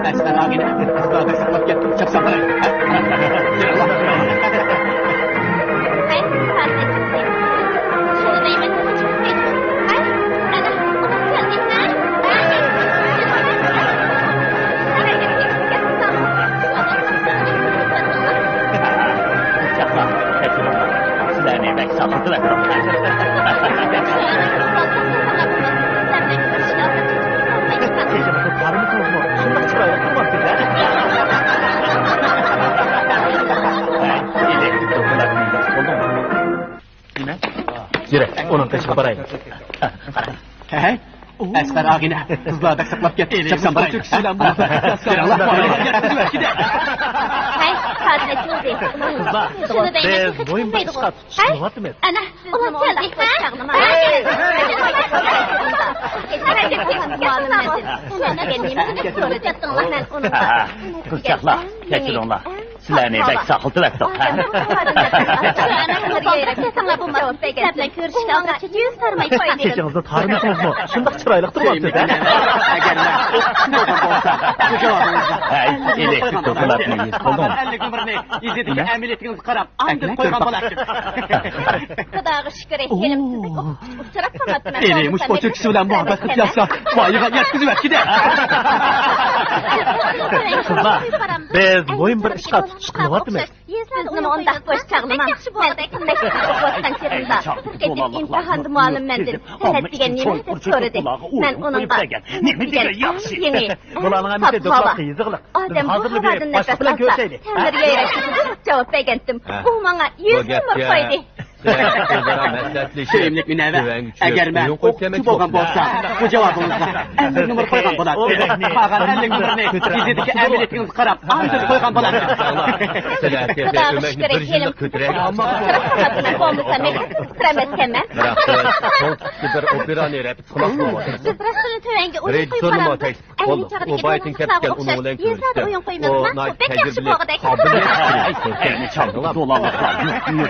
Esmer ağine, kızlar da sıkmak gel, çapsan bana. Yürü, onun kaçıp parayı. He? Esmer ağine, kızlar da sıkmak gel, çapsan bana. Türküsünden bu. Allah bana, gide. Hey, Hazreti Uzi. Kızlar, biz boyun bir çıkart, çıkıvat mı? Ana, ulan geldik ha? Kızcaklar, geçin onlar. Sizlerini bek sakıltı verdik. Keçinizde tarımısınız mı? Şundak çıraylık durmaz siz, he? Elektrik dokulatmayız, oldu mu? İzlediki emniyetinizi karab, ancak koygan bolaksın. Kudağı şükür etkelim sizi. Eleymiş o türküsü bilen muhabbet kıp yazsa, vayıga yetkizüver, gide. Kızlar, biz boyun bir çıkart, çıkıvat mı? Bizim ondak boş çağlamam. Ben mektep okuvattan çırında. Edip imtihandı muallim mendir. Senet digen nime de sorudu. Ben onun da yeni. Bulanına bir şey doklat kıyızıqlıq. Biz hazırlı bir başka bilen görseydik. Tanrı yayraksızı cevap begendim. Bu bana 100 numar koydu. Şeyimlik münevve, eğer ben oktup olgan bolsa, bu cevabınızda 50 numara koygan bolar. Bağan 50 numarını izlediki emniyetinizi karab, ancak koygan bolar. Kudağı şükür etkelim. Sırasına bombasa mektep kıstıramazkemem. bir operani repit kılaq olmasın. Sırasını tövengi oyun koymaram. Elini çağıdı gidin sağ okşar. Yezad oyun koymamam. Bek yakşı boğdaki. Elini çağıdı dolanlıklar, yok.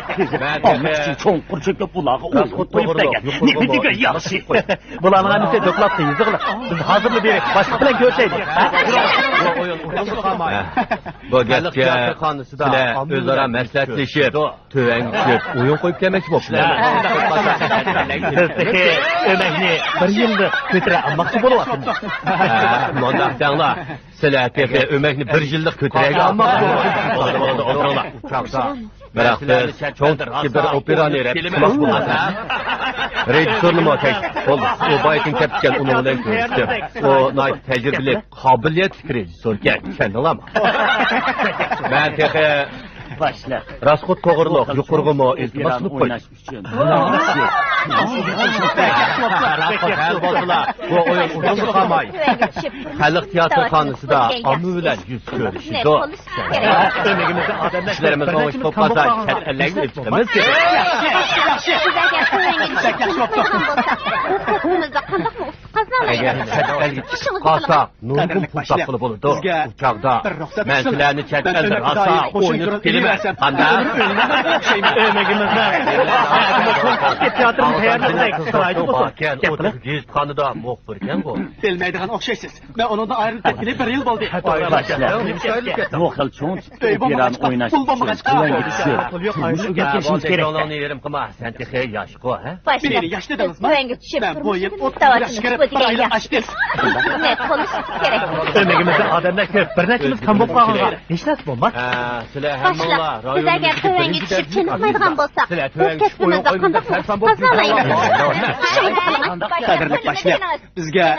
Çoğun kurçuklu bulağı koyup da gel. Ne bildiğin yaxşı. Bulanına bir şey doklat kıyızıqlıq. Biz hazırlı bir başka bilen görseydik. Bu gece sizler özara məsləhətləşib, tövən düşüb, oyun qoyub demək boplar. Sizdeki öməkni bir yılda kötüre almakçı buluvatın. Mondak dağlar, sizler peki öməkni bir yıllıq kötürəyə almaq buluvatın. Otururlar, uçaqda. Бірақ siz çok bir operani rep kılaq bulmasın. Rejissörlü matek, o baytın kapitken onu bilen görüştüm. O nayt tecrübeli, kabiliyet rejissör kendilama. Ben peki Başla. Raskot toğırlıq, yuqurğumu, iltimasını koy. Həl basıla, bu oyun uzun qalmay. Xalq tiyatro xanısı da amı bilen yüz görüşüdü. Öməkimizde adamlar... İşlerimiz olmuş toplasa, kətəllərini iltimiz ki. Eğer kətəl qalsa, nurgun pul tapılı bulurdu. Uçaqda, mənsilərini kətəldir, asa, oyunu filmi. Anda? Öməkimizde... Teatrın teyarlığında sıraydı olsun. Yüz kanıda muhbirken bu. Bilmeydiğin okşaysız. Ben onun da ayrılık etkili bir yıl oldu. Bu xil çoğun operan oynaşıp güven gitişiyor. Bu teknoloğunu yerim kıma. Sen tekeye yaş ko, he? Beni yaşlı dediniz mi? Ben bu yıl 30 yaş kırıp bir aylık açtım. Ne konuş gerek. Öməkimizde adamlar köp, bir neçimiz kan bop bağlığa. Hiç nasıl olmaz? Sizler hem ola, Biz eğer tövengi düşüp çınıkmaydıgan bolsak, öz kestimizde kandaq kazalayın. Kadirlik başlayıp, bizge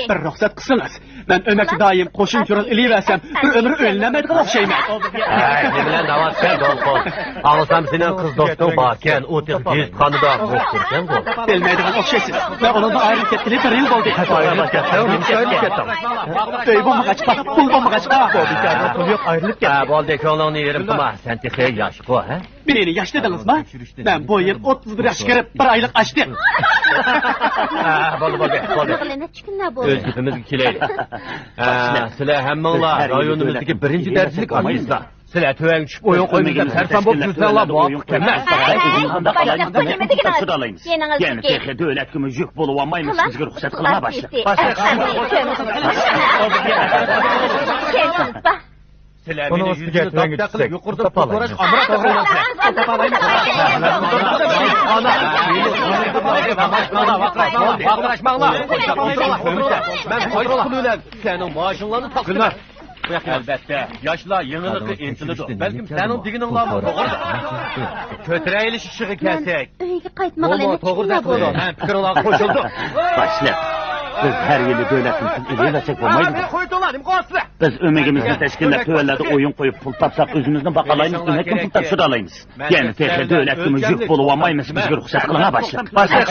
bir ruhsat kısınız. Ben ömekli daim koşun körün iliversem, bir ömrü önlemediğin okşayım. Ne bilen davat sen dolkun. Ağlasam senin kız dostun bakken, o tek yüz kanıda muhbirken bu. Bilmeydiğin okşaysız. Ben onun da ayrılık etkili bir yıl oldu. Döy bomba kaçma, pul bomba kaçma. Ayrılık ya. Bol teknoloğunu yerim kıma. Sen tekeye yaş ko, he? Beni yaşlı dediniz mi? Ben bu yıl 31 yaş kırıp bir aylık açtım. Bol. Özgüfümüz ikileydi. Sizler hemmenla rayonumuzdaki birinci derslik anıyızlar. Sizler töven düşüp oyun koymuşlar. Sersan bop cüzdanla muvaffık kemez. Sıralayınız. Yani tekhe devlet gümüş yük buluvamaymış. Sizge ruhsat kılana başla. Şersinizba. Sizler Bunu meni ustiga yüzünü tüvenge tapta tutsek, qilib yuqurdim tapa to'g'rash olaymi? amra to'g'rilasizlar. Men qaysi pul bilan sening moshinlarni taqdim. Albatta, yoshlar yengillikka intiladi. Balkim sening deganinglarmi to'g'ri. Ko'taraylish ishiga kelsak. Uyga qaytmagan To'g'ri daqildi. Men fikirlarga qo'shildim. Başla. Biz her yılı devletimiz ilerlesek olmaydı. Biz ömegimizde teşkille tüvellerde oyun koyup pul tapsak özümüzden bakalayımız, ümekten pul tapşır alayımız. Yani tekrar devletimiz yük bolu olmayımız biz bir ruhsatlığa başla. Başla.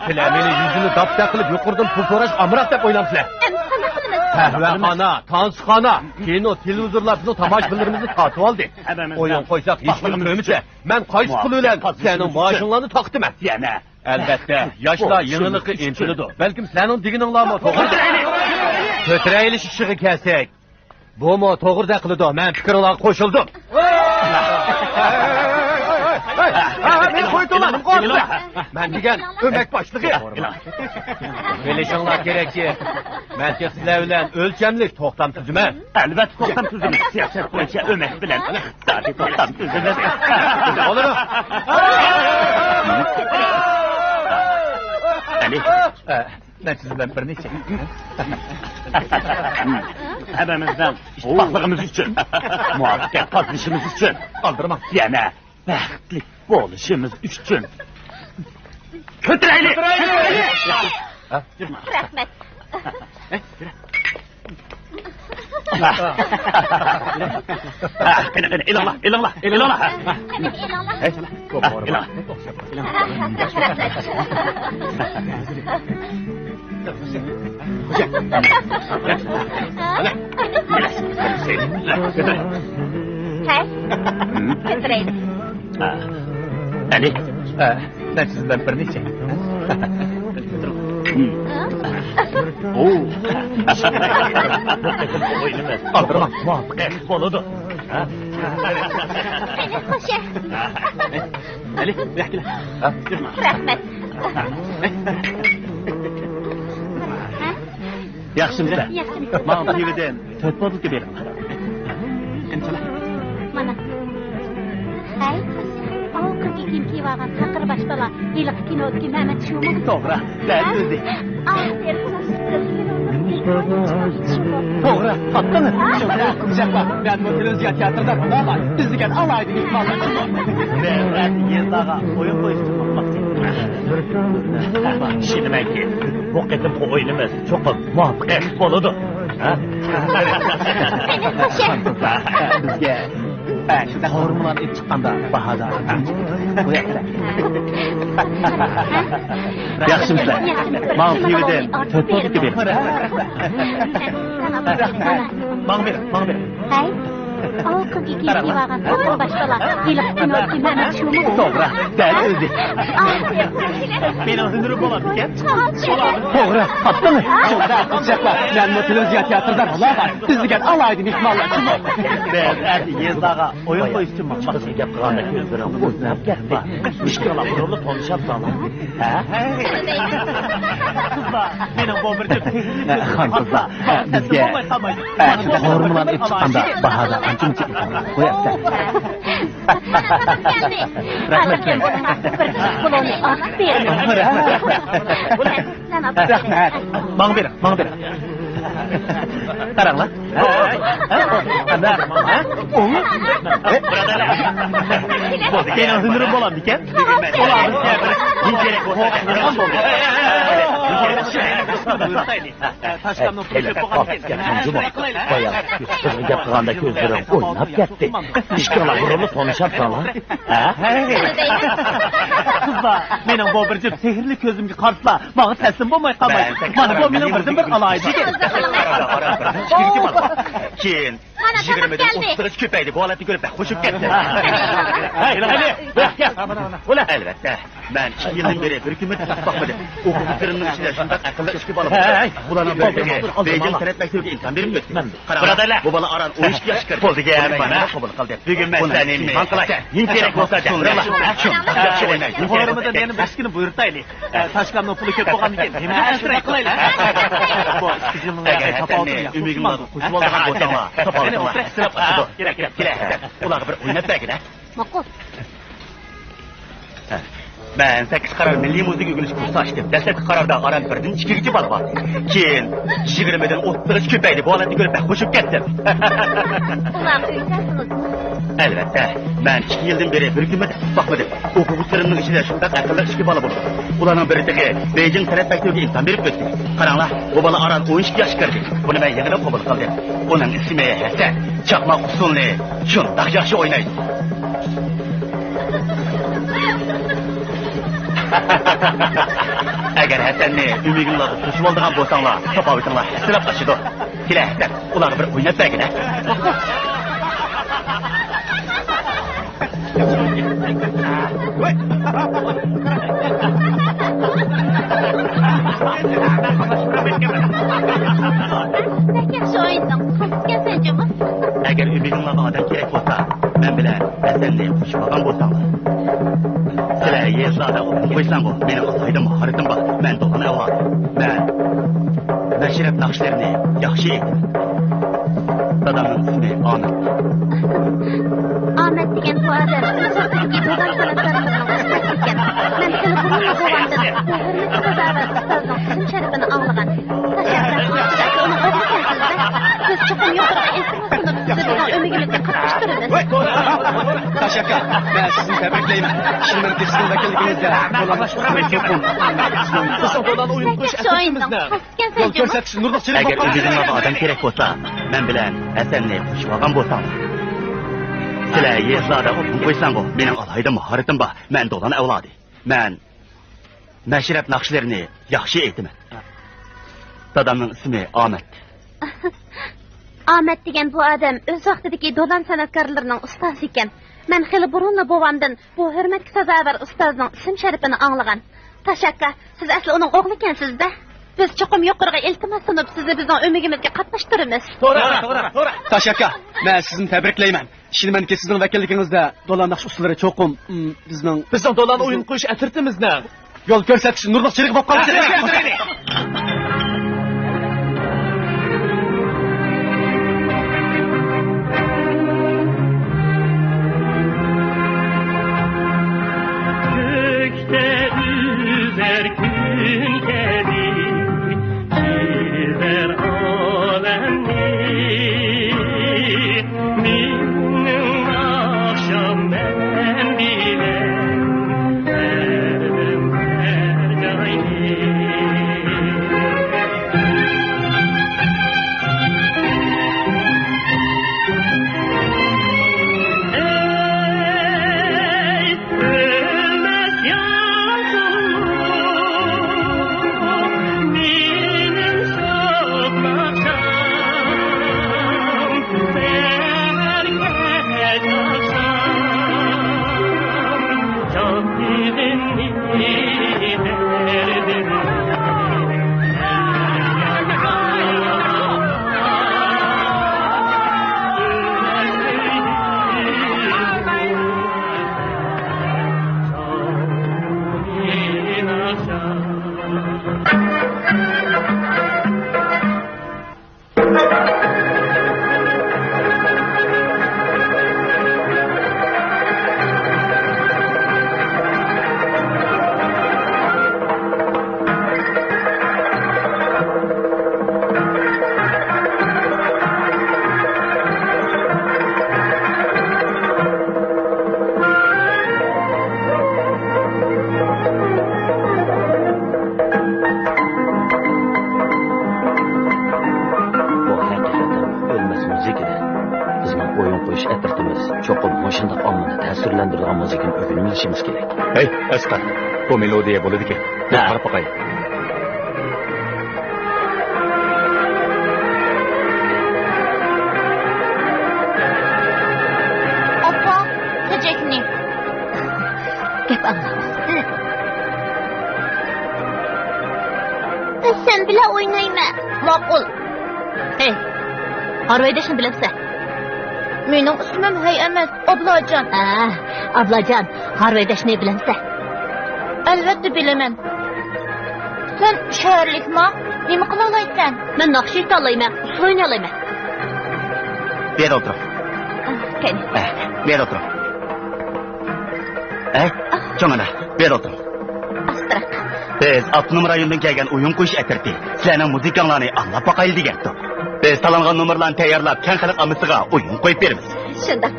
Sizler meni yüzünü tapta qilib yuqurdim pul so'rash amroq deb o'ylamsizlar. Qahvaxona, tansiqxona, kino, televizorlar bizni tomoshabinlarimizni tatib oldi. O'yin qo'ysak hech kim ko'micha. Men qaysi pul bilan sening moshinlarni taqdiman. Yana. Albatta, yoshlar yengillikka intiladi. Balkim sening deganinglarmi to'g'ri. Ko'taraylish ishiga kelsak, bu to'g'ri qiladi. Men fikirlarga qo'shildim. Meni qo'ydilarim qo'ydilar. Men degan o'mak boshlig'i. Bilishinglar kerakki, men sizlar bilan o'lchamlik to'xtam tuziman. Albatta to'xtam tuzimiz. Siyaset bo'yicha o'mak bilan. Zaten to'xtam tuzimiz. Olarmi? Ali. Ben sizden bir neçe. Hemimizden iştifaklığımız için, muvaffakiyet kazanışımız için, Aldırmam. yana bəxtli oluşumuz için. Kötüreyli! Rahmet. İlallah, ilallah, ilallah. İlallah. Hey, götüreyim. Ali. Ben sizden bir neçe. Aldırmam, muvaffakiyet boludu. Beni hoşa. Ali, bırak gel. Rahmet. Yaxşımıza. Yaxşı. Mağın TV'den töt bozuk gibi verin. Mana. Hey, o 42 kivagan takır başbala. Yıllık kinodaki Mehmet Şum'u. Doğru, ben özü. To'g'ri, topdimi? Shunday, men bu televizor teatrdan unaman. Bizga alaydi mehmonlar. Ben yıldağa oyun koyuştum. Şimdi ben ki, bu kedim bu oyunumuz çok muvaffakiyet boludu. Beni hoşa. Bizga shunday hormonlar ib chiqqanda bahada. Qo'yapsan. Yaxshimisiz? Mağın TV'den töt bozuk gibi verin. Bana verin. Hey, o 42 kivagan takır başbala. Yıllık kinodaki Mehmet Şum'u. Doğru, ben özü. Benim hünürüm olan diken. To'g'ri, topdimi? Shunday, men bu televizor teatrdan unaman. Bizga alaydi mehmonlar. Ben yıldağa oyun koyuştum. Bakın gap kılanda gözlerim oynap geldi. Müşküla kurulu konuşap sana. Kızlar, benim bu bir Xon qizlar, bizga shunday hormonlar ib chiqqanda bahada ancha-muncha qo'yapsan. Rahmet. Puloni ortib bering. Rahmat. Bana verin. Qaranglar. Benim hünürüm olan diken. Olamız geldi. Yiyerek korkmadan oldu. Taşkanın Bayağı kızı yaptığında gözlerim oynap gitti. İşkala vurulu konuşap sana. Kızlar, benim bu bir sehirli közümü kartla. Bana teslim olmay kalmayın. Bana bu benim bir alaydı. Kim? Mana Yigirmeden geldi. 30'a köpeydi. Bu alatı görüp hoşup gitti. Hayır, bırak gel. Ulan elbette. Ben 2 yıldan beri bir hükümet bakmadım. Okuduklarımın içinde şundan akıllı işki balık. Ulanın böyle Beijing Senet Mektubu'ya insan verim götürüyor. Buradarlar. Bu balı aran 13 yaş çıkar. Oldu ki hemen ha. Bugün ben senin bankalaş. Gerek olsa da. Yaxşı oynay. Yukarımda benim başkını buyurtaylı. Taşkanın pulu köp boğan iken. Hemen şuraya kılayla. Bu sıkıcılığın kapağı oturun ya. Ümigin lazım. Kuşum olduğa boşama. Kapağı oturun. Gerek. Ulan bir oynat belki de. Makul. Ben 8 karar milli müzik ügülüş kursu açtım. Destek kararda aran birden 2 balı var. Keyin 20'den 30 köpeydi. Bu alatı görüp ben hoşup gittim. Ulan ülkesiniz. Elbette. Ben 2 yıldan beri bir hükümet bakmadım. Okuduklarımın içinde şundan akıllı işki balı buldu. Ulanın birideki Beijing Senet Mektubu'ya insan verip götürdü. Karanlar, bu balı aran 12 yaş çıkardı. Bunu ben yanına kabul kıldım. Onun ismi Hasan. Çakmak usulü. Şundan yaxşı oynaydı. Eğer Hasan'ni ümigin lazım kuşum olduğundan bolsanglar, topavitinglar silap taşıdı. Kile Hasan, ulan bir oynat belki de. Yaxşı oyundun. Qasıqqa sencimi? Eğer ümidinle adam gerek olsa, ben bile Hasan'ni kuşum olan bolsanglar. Sizler yezlada okun koysan bu, benim asaydım, haritim bak, ben doğan evladım. Ben meşrep nakşlerini yaxşı ettim. Dadamın ismi Ahmet. Ahmet degan bu odam uzoqdagi do'don san'atkorlarining ustasi ekan. Men hali bunga bo'g'andim. Hurmatli qizlar ustozning ism sharifini anglagan. Tashakkar. Uni o'rgatansizda. Biz chiqim yo'qroq iltimosini bizning umidimizga qatnashtiramiz. Taşakka, ben sizi tebriklayman. Şimdi sizin vekilliginizde Kızım dolan oyun kuş Yaxshi o'yinding. etimizni. Qasıqqa yol sencimi? ko'rsatish nurliqchilik Eğer ümidinle adam gerek olsa, ben bile Hasan'ni kuşum olan bolsanglar. Sizler yezlada okun koysan bu, benim alaydım, haritim bak, ben doğan evladım. Ben meşrep nakşlerini yaxşı ettim. Dadamın ismi Ahmet. Ahmet degan bu odam o'z vaqtidagi do'don san'atkorlarining ustasi ekan. Men hali burunli bobomdan bu hurmatga sazovor ustozning ism sharifini anglagan. Tashakka, siz asli uning o'g'li ekansiz-da. Biz cho'qim yuqoriga iltimos sunib sizni bizning umidimizga qatnashtiramiz. To'g'ri. Taşakka, ben sizni tebriklayman. Şimdi ben sizin vekilliginizde dolan nakş ustaları çokum bizning Bizning dolan oyun kuş etirtimizni. yol ko'rsatish nurliqchilik bo'lib qoldi. Gökte üzer gün kedi, çizer alemni. Benim akşam ben bile erdim her gayni. Ey ölmez yansın, benim sokmaktan herkes akşam çok dilinli derdim. Bu hakikaten ölmez müzik idi. Bizning o'yin qo'yish atirtimiz cho'qib mushundoq ommani ta'sirlantiradigan muzikani o'rganib olishimiz kerak. Hey, Asqar, bu melodiya bo'ladi-ki. Qarab boqay. Sen bile oynayma. Makul. Hey. Harveydeşini bilemse. Mening ismim Hey emas, Ablajon. Ablajon, Harveydeşini bilemse. Albatta bilaman. Sen şehirlikmi? Nima qila olaysan? Men naqsh ayta olmayman, usul o'ynay olmayman. Ber o'tir. Qani. Ber o'tir. Cho'ngana, ber o'tir. Astra. Biz Abdunum rayonundan kelgan o'yin qo'yish atirdi. Sizlarning muzikanglarni anglab boqayli degandim. Biz tanlangan nomerlarni tayyorlab, keng xalq omasiga o'yin qo'yib beramiz. Shundoq.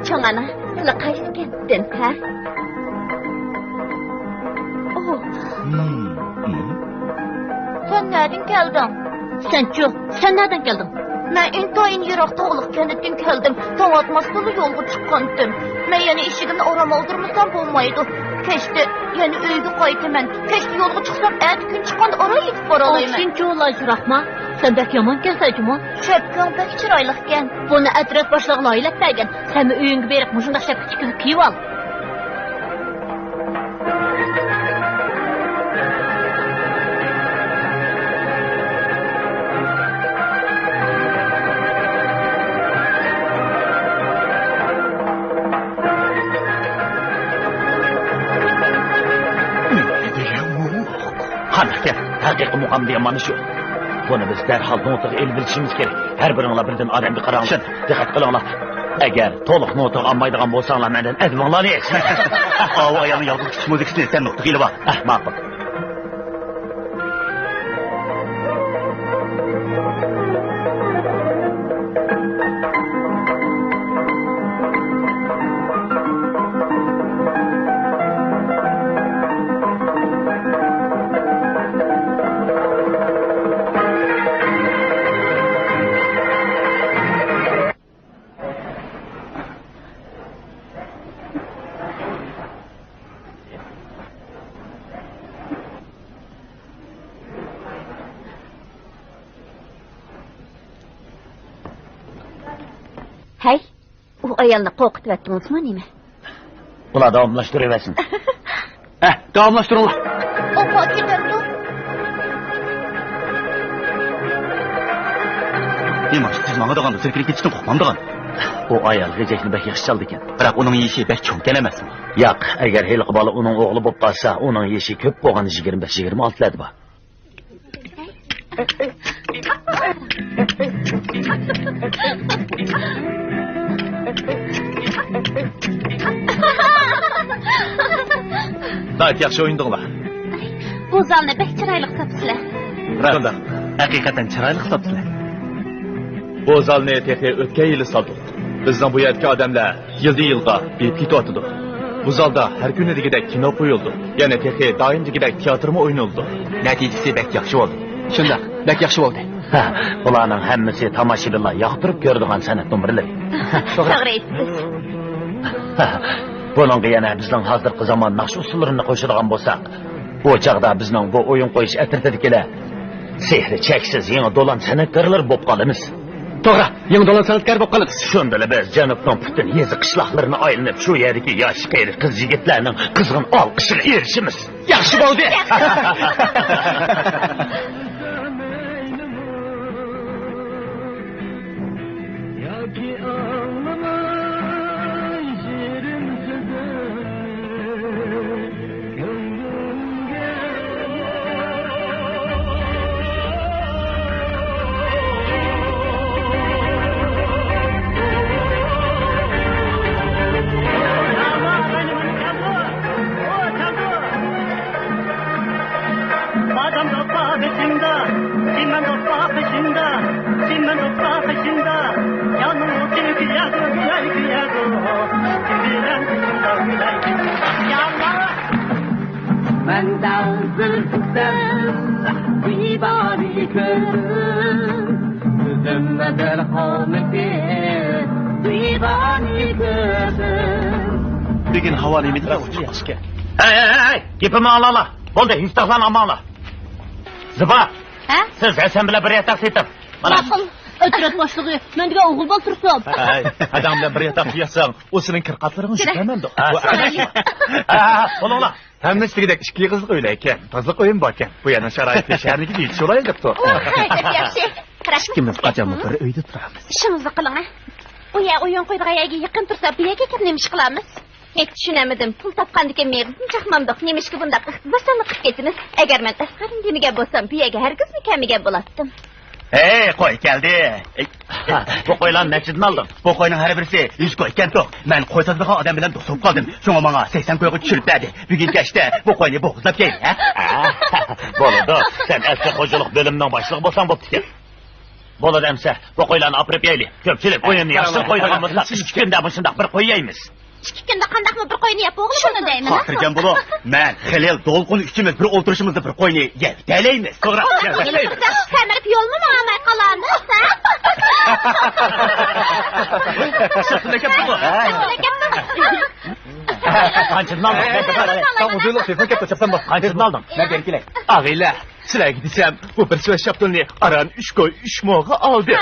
Cho'ngana, sizlar qaysi ketdin, ha? Sen nereden geldin? Sen nereden geldin? Ben intayin yiroqda oluq kentdan keldim. Taң atmasılı yolga chiqqandim. Men yana eshigimni oram oldirmasam bo'lmaydi. Kechda yana uyga qaytaman. Kechda yo'lga chiqsam, erta kun chiqqanda ora yetib bora olmayman. Sen cho'la jiraqma. Sen bek yomon kelsaydimi? Shapkang bek chiroyli ekan. Buni atrof boshlig'i o'ylab sen uyingga berib, mushundaq shapka kiyib ol. Haqiqat, haqiqiy muqam degan mana shu. Buni biz darhol notaga el bilishimiz kerak. Har biringlar birdan odamga qaranglar. Diqqat qilinglar. Agar to'liq notaga olmaydigan bo'lsanglar, mendan advonlar yex. Ava ayolni yolg'iz kichik muzikasini sen notaga ilib ol. Ma'qul. Hey, o ayolni qo'rqitib yotdingizmi nima? Ular davomlashtiraversin. Davomlashtiringlar. O qo'rqitibdi. Nima, siz menga deganda sirkilib ketishdan qo'rqmamdigan. O ayol g'ejekni bek yaxshi chaldi ekan. Biroq uning yeshi bek cho'nkan emasmi? Yo'q, agar heliqi bola uning o'g'li bo'lib qolsa, uning yeshi ko'p bo'lgan 25-26 ladi bor. Gayet yaxshi o'yindinglar. Bu zalni bek chiroyli topsizlar. Raqda. Haqiqatan chiroyli hisobsizlar. Bu zalni texi o'tgan yili soldik. Bizning bu yerdagi odamlar yilda berib ketyotdi. Bu zalda har kunidagidek kino qo'yildi. Yana texi doimgidek teatrmi o'ynaldi. Natijasi bek yaxshi bo'ldi. Shundoq, bek yaxshi bo'ldi. Bularning hammasi tomoshabinlar yoqtirib ko'radigan san'at numurlari. To'g'ri aytdingiz. Buningga yana bizning hozirgi zamon naqsh usullarini qo'shadigan bo'lsak, bu chaqda bizning bu o'yin qo'yish atratidagilar sehri cheksiz yangi do'lan san'atkorlar bo'lib qolamiz. To'g'ri, yangi do'lan san'atkor bo'lib qolamiz. Shundala biz janubning butun yezi qishloqlarini aylanib shu yerdagi yosh qiyri qiz yigitlarning qizg'in olqishiga erishimiz. Yaxshi bo'ldi. Bugün havalı emitler uçuşke. Hey, gipimi alala. Oldu, yüztaklan amala. Zıba. Ha? Siz sen bile bir yatak sitip. Ma'qul. Ötürət başlığı. Mən degan o'g'il bola tursam. Adam bilan bir yatak yatsang, o sening kirqatlaring shikamandir. Bo'linglar. Hammasiga ikki qizlik uylar ekan. Toza qo'yim bor ekan. Bu yana sharoitli shaharniki deydi. Sho'lay debdi. Yaxshi. Qarashmi? Ikkimiz qachon bir uyda turamiz. İşimizni qiling. U yer o'yin qo'ydigan yerga yaqin tursa, bu yerga kelib nima ish qilamiz? Hech tushunamadim. Pul topgandan men chaqmamdoq nima ishga bundaq iqtiboslanib qilib ketdiniz. Agar men Asqarning diniga bo'lsam, bu yerga hargizmi kamiga bo'lardim. Qo'y keldi. Bu qo'ylarni nechidin olding? Bu qo'yning har birisi 100 qo'y ekan to'q. Men qo'y sotadigan odam bilan do'st bo'lib qoldim. Shunga menga 80 qo'yga tushirib berdi. Bugun kechda bu qo'yni bo'g'izlab keldi, ha? Bo'ladi. Sen eski xo'jalik bo'limining boshlig'i bo'lsang bo'pti ekan. Bo'ladi emsa, bu qo'ylarni olib yeylik. Ko'pchilik o'yinni yaxshi qo'ydigan bo'lsa, 2 kunda shundoq bir qo'y yeymiz. 2 kunda qandaqmi bir qo'yni yeb o'g'li shuni deyman. Xotirjam bo'l. Men Xilil Dolqun ikimiz bir o'tirishimizda bir qo'yni yeb talaymiz. To'g'ri. Samirib yo'lmi mamay qolamiz, ha? Shunday gap bu. Qanchadan olding? Sen o'zingni telefon kapda chapsan bor. Qanchadan olding? Nega kelay? Ag'iylar, sizlarga desam, bu bir suvay shaptonni aran 3 qo'y 3 mo'g'a oldi.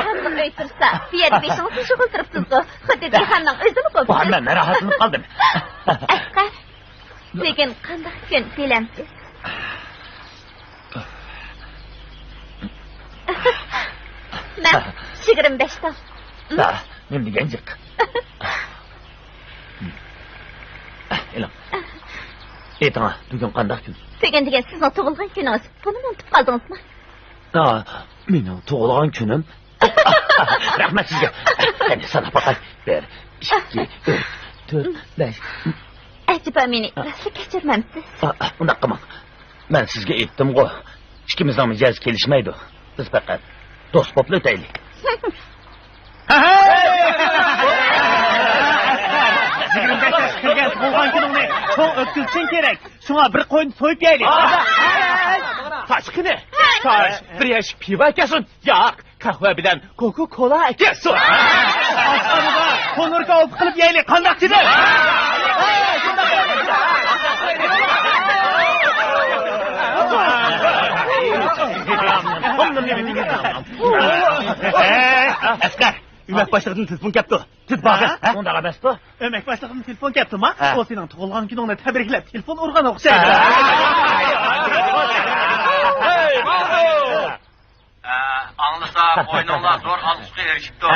Hamma o'ytirsa, bu yerda beshingizni shug'ul turibsiz-ku. Xuddi jihanning o'zini qo'yib. Bu hamma rahatlanib qoldim. Asqar, lekin qanday kun bilamsiz? Men 25 ta. Men degan jiq. Elam. Ayting, bugun qanday kun? Bugun degan sizning tug'ilgan kuningiz. Buni unutib qoldingizmi? Mening tug'ilgan kunim. Rahmat sizga. Qani sana faqat 1, 2, 3, 4, 5. Ajiba meni rasli kechirmamsiz. Unda qilmang. Men sizga aytdim-ku. Ikkimizning mijoz kelishmaydi. Biz faqat do'st bo'lib o'taylik. Qilgan tug'ilgan kuningni cho'ng o'tkazishing kerak. Shunga bir qo'yni so'yib yeylik. Tashqini. Tosh, bir yaş pivo akasin. Yo'q, qahva bilan Coca-Cola akasin. Ostonada qo'nurga olib qilib yeylik. Qanday dedi? Asqar, Ümek başladığın telefon kaptı. Tut bakın. Unda emasdi. Ömek başlig'ining telefon kelibdimi? O sening tug'ilgan kuningni tabriklab telefon urgan o'xshaydi. Anlasa o'yininglar zo'r olqishga erishibdi.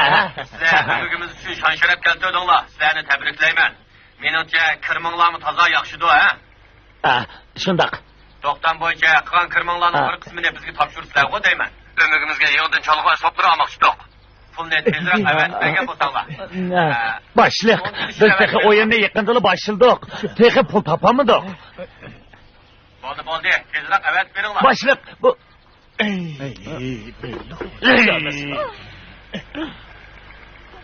Sizlar bugunimiz uchun shon sharaf keltirdinglar. Sizlarni tabriklayman. Meningcha kirminglarni toza yaxshidir, ha? Shundoq. To'xtam bo'yicha qilgan kirminglarning bir qismini bizga topshirsizlar-ku deyman. Umidimizga yig'dan cholg'u hisoblari olmoqchidik. Pulni tezroq avatlagan bo'lsanglar. Boshliq, biz tehi o'yinni yaqinda boshladik. Tehi pul topamidik. Bo'ldi, tezroq avat beringlar. Boshliq, bu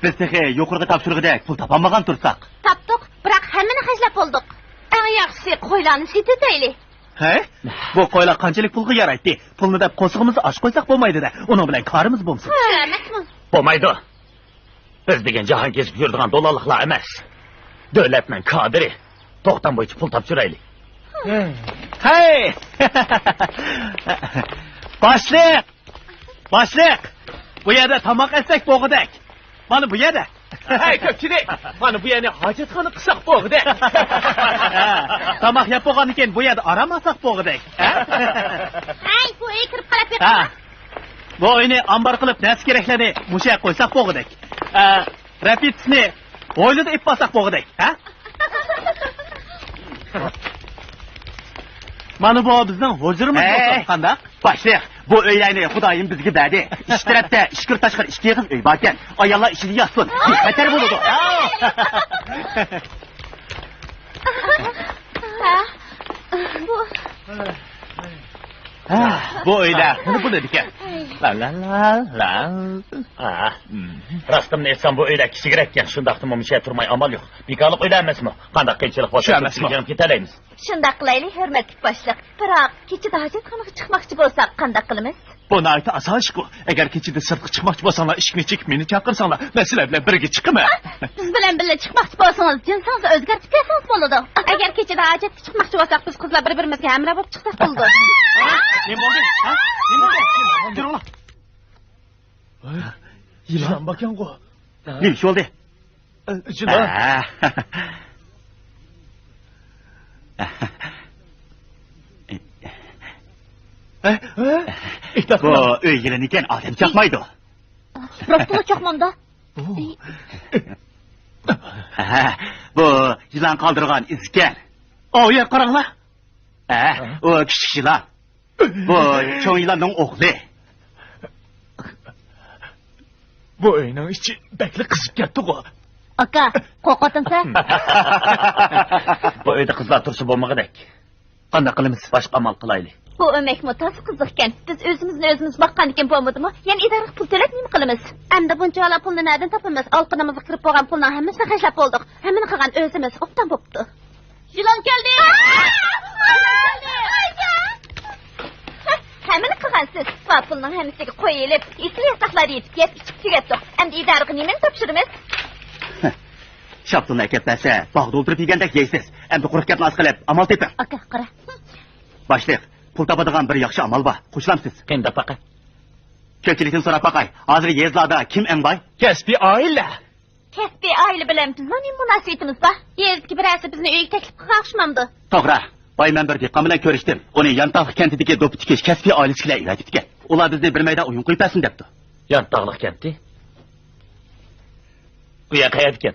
Biz tehi yuqorgi topshirig'idek pul topolmagan tursak. Topdik, biroq hammani hajlab bo'ldik. Eng yaxshisi qo'ylarni setaylik. He? Bu qo'ylar qanchalik pulga yaraydi? Pulni deb qo'sig'imizni osh qo'ysak bo'lmaydi-da. Uning bilan korimiz bo'lsin. Emasmi? bo'lmaydi. Biz degan jahon kesib yuradigan do'larliklar emas. Davlatning kadri. To'xtam bo'yicha pul topshiraylik. Hey! Boshliq! Bu yerda tomoq etsak bo'g'idak. Mana bu yerda. Hey ko'pchilik, mana bu yerni hojatxona qilsak bo'g'ida. Tomoq yeb bo'lgandan keyin bu yerda aramasak bo'g'idak. Hey, bu uy kirib qarab yo'qmi? Bu uyni ambar qilib nasi keraklarni musha qo'ysak bo'g'idak. Rapitsni o'ylida ip basak bo'g'idak, ha? Mana bu bizning hujurimiz bo'lsa qanday? Boshliq, bu uylarni Xudoyim bizga berdi. İki tarafda ishkir tashqir ikki qiz uy borkan, ayollar ishini yotsin. Xatar bo'ladi. Bu uylar nima bo'ladi ekan? La. Rostimni aytsam bu uylar kichikroq ekan. Shundaqmi musha turmay amal yo'q. Bekorlik uylar emasmi? Qanday qiyinchilik bo'lsa, shunga ketalaymiz. Shunday qilaylik, hurmatli boshliq. Biroq kechida hojatxonaga chiqmoqchi bo'lsak, qanday qilamiz? Bu nayta asaşku. Eğer keçide sırtqı çıkmakçı bolsanlar, işkini çekip meni çakırsanlar, mesele bilen birge çıkımı? Siz bilen birle çıkmakçı bolsanız, cinsinizni özgertip kelsiniz boludu. Eğer keçide hacetli çıkmakçı bolsak, biz kızlar bir-birimizge hemra bolup çıksak boldu. Ne boldu? Ha? Ne boldu? Dur ola. Yılan bakyan go. Ne iş oldu? Yılan. Bu öy geleniken adem çakmaydı o. Rostulu çakmanda. Bu yılan kaldırgan izken. O yer karangla. O küçük yılan. Bu çoğun yılanın oğlu. Bu öyünün içi bekli kızıp gitti go. Aka, kokotun sen. Bu öyde kızlar turşu bolmağı dek. Qanday qilamiz? Başka amal kılaylı. Bu ömek mutası kızıkken, biz özümüz bakkan iken bolmadı mı? Yani idarı pul tölet neymi kılımız? Hem de bunca ala pulunu nereden tapımız? Alqınımızı kırıp boğan pulundan hemimiz haşlap bolduk. Hemini kıgan özümüz optan boptu. Yılan geldi! Hemini kıgan siz, va pulundan hemisdeki koyulip, isli yasakları yetip yetip içip tügettik. Hem de idarı neymen tapşırımız? Şaptığını eketmese, bağ doldurup yegендek yeysiz. Hem de kuruk yapın asqilip, amal tepin. Aka, qara. Başlayıq. Pul tapadıgan bir yaxşı amal var. Kuşlamsız. Kendi bakay. Kökçilikten sonra bakay. Hazır yezlada kim en bay? Kesbi aile. Kesbi aile bilen bizden ne münasibetimiz var? Yezdeki birisi bizni öyle teklif kılışmamdı. Toğra. Bay men bir diqqam bilen körüştüm. Onu Yantağlık kentideki Doptikeş Kesbi ailesiyle ilat etken. Ular bizni bir meyda oyun koyup etsin depti. Yantağlık kenti. Bu yer kayadiken.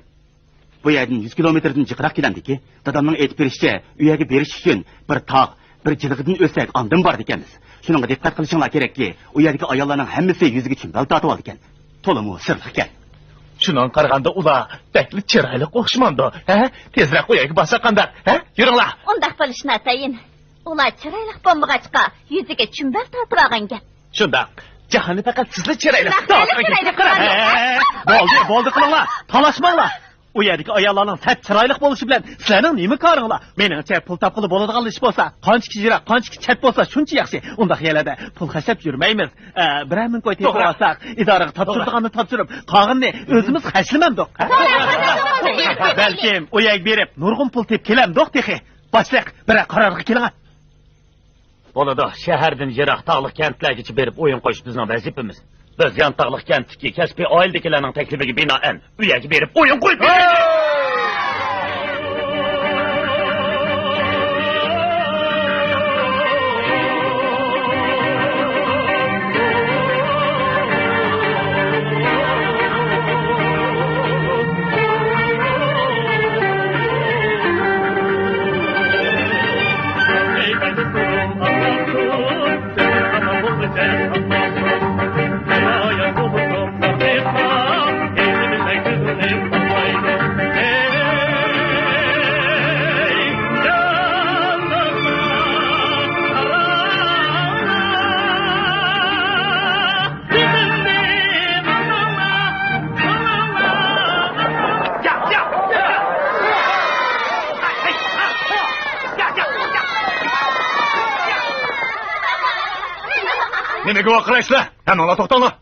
Bu yerden 100 kilometrden çıkırak gelendiki, dadamның etip berişçe, üyegi beriş üçün bir tağ, bir cılgıdın ösek andın var dikeniz. Şununla dikkat kılışınla gerekli, o yerdeki ayallarının hemmisi yüzüge çümbel tatıp aldı iken. Tolumu sırlık gel. Şundan qaraganda ula bekli çıraylı qo'shmandi. Ha? Tezroq uyaga basaqanda. Ha? Yuringlar. Ondaq bo'lishini atayin. Ular chiroyli bo'lmag'achqa yuziga chumbal tortib olgan gap. Shunda jahonni faqat sizlar chirayli. Bo'ldi, bo'ldi qilinglar. Talashmanglar. U yerdagi ayollarning sat chiroyli bo'lishi bilan sizlarning nima koringlar? Meningcha pul topqili bo'ladigan ish bo'lsa, qancha yiroq, qancha chat bo'lsa shuncha yaxshi. Unda yerlarda pul xashab yurmaymiz. Birar ming qo'y tepib olsak, idoraga topshirganni topshirib, qolganini o'zimiz xashlamandik. Balkim u yerga berib, nurg'un pul tepib kelamdik texi. Boshliq, birar qarorga keling. Bo'ladi, shahardan yiroq tog'liq kentlargacha berib o'yin qo'yish bizning vazifamiz. Biz Yantağlık kentdagi kasbiy oiladagilarning taklifiga binoan uyaga berib o'yin qo'yib Nimaga vaqiraysizlar? Hammanglar to'xtanglar.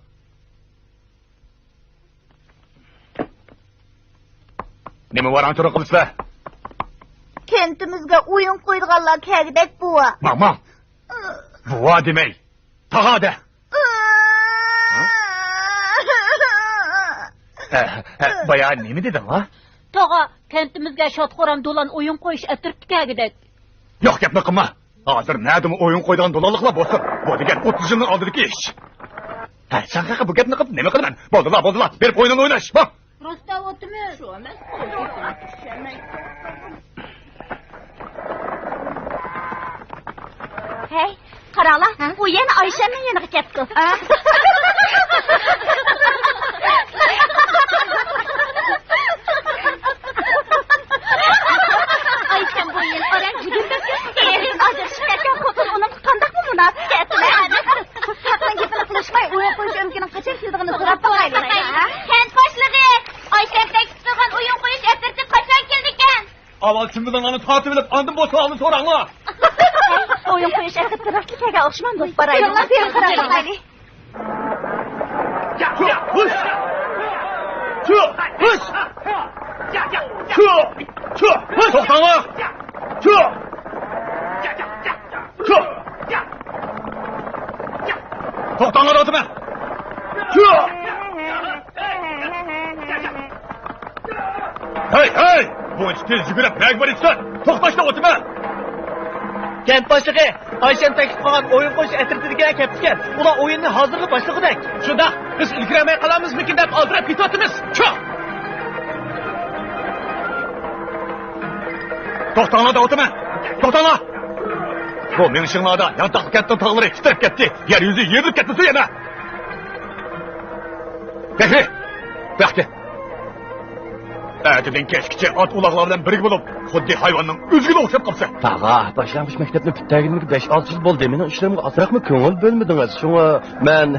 Nima varan turib qilsizlar? Kentimizga o'yin qo'ydiganlar kagidek buva. Mama. Buva demay. Tag'ada. Bayan nima deding, ha? Tog'a, kentimizga shotxo'ram do'lan o'yin qo'yish atiribdi kagidek. Yo'q gapni qilma. Hozir nadimi o'yin qo'ydigan do'lonliqlar bo'lsin. Bu degan 30 yilning oldidagi ish. Ha, sen haqiqat bu gapni qilib nima qilaman? Bo'ldilar. Berib o'yinni o'ynash. Bak. Rosta o'timi. Shu emas. Hey, qaranglar, bu yana Oyshaning yeniga ketdi. Ayşem bu yıl öğren cüdümde eğerim acır şirketten kopun onun kandak mı münasibetine? Saklan gitini kılışmay, uyun koyuş ömkünün kaçın kildığını sorap bakayım. Kent başlığı, Ayşem tekstilgan uyun koyuş eftirtip kaçan kildikken. Aval şimdiden onu tatip edip andım boşu alın sorağına. Oyun qo'yish akib rastlikka o'xshamam do'st barayli. Yo'llar bir qarab qo'yaylik. Hush! Hush! To'xtanglar! To'xtanglar o'tma! Hey! Bu tez yugurib mag'bur etsin! To'xtashda o'tma! Kent boshlig'i Oyshan taklif qilgan o'yin qo'yish atritiga kelibdi. Ular o'yinni hozirgi boshlig'idak. Shunda biz ilgiramay qolamizmikin deb oldirib ketyapmiz. To'xtanglar o'tma! To'xtanglar! Bu mingshinglarda yantoq katta tog'lari titrab ketdi. Yer yuzi yerilib ketdi yana. Bekle! Bekle! Erteden kechgacha ot uloqlar bilan birga bo'lib, xuddi hayvonning o'ziga o'xshab qolsa. Tag'a, boshlang'ich maktabni bittaginiki 5-6 yil bo'ldi. Mening ishlarimga ozroqmi ko'ngil bo'lmadingiz. Shunga men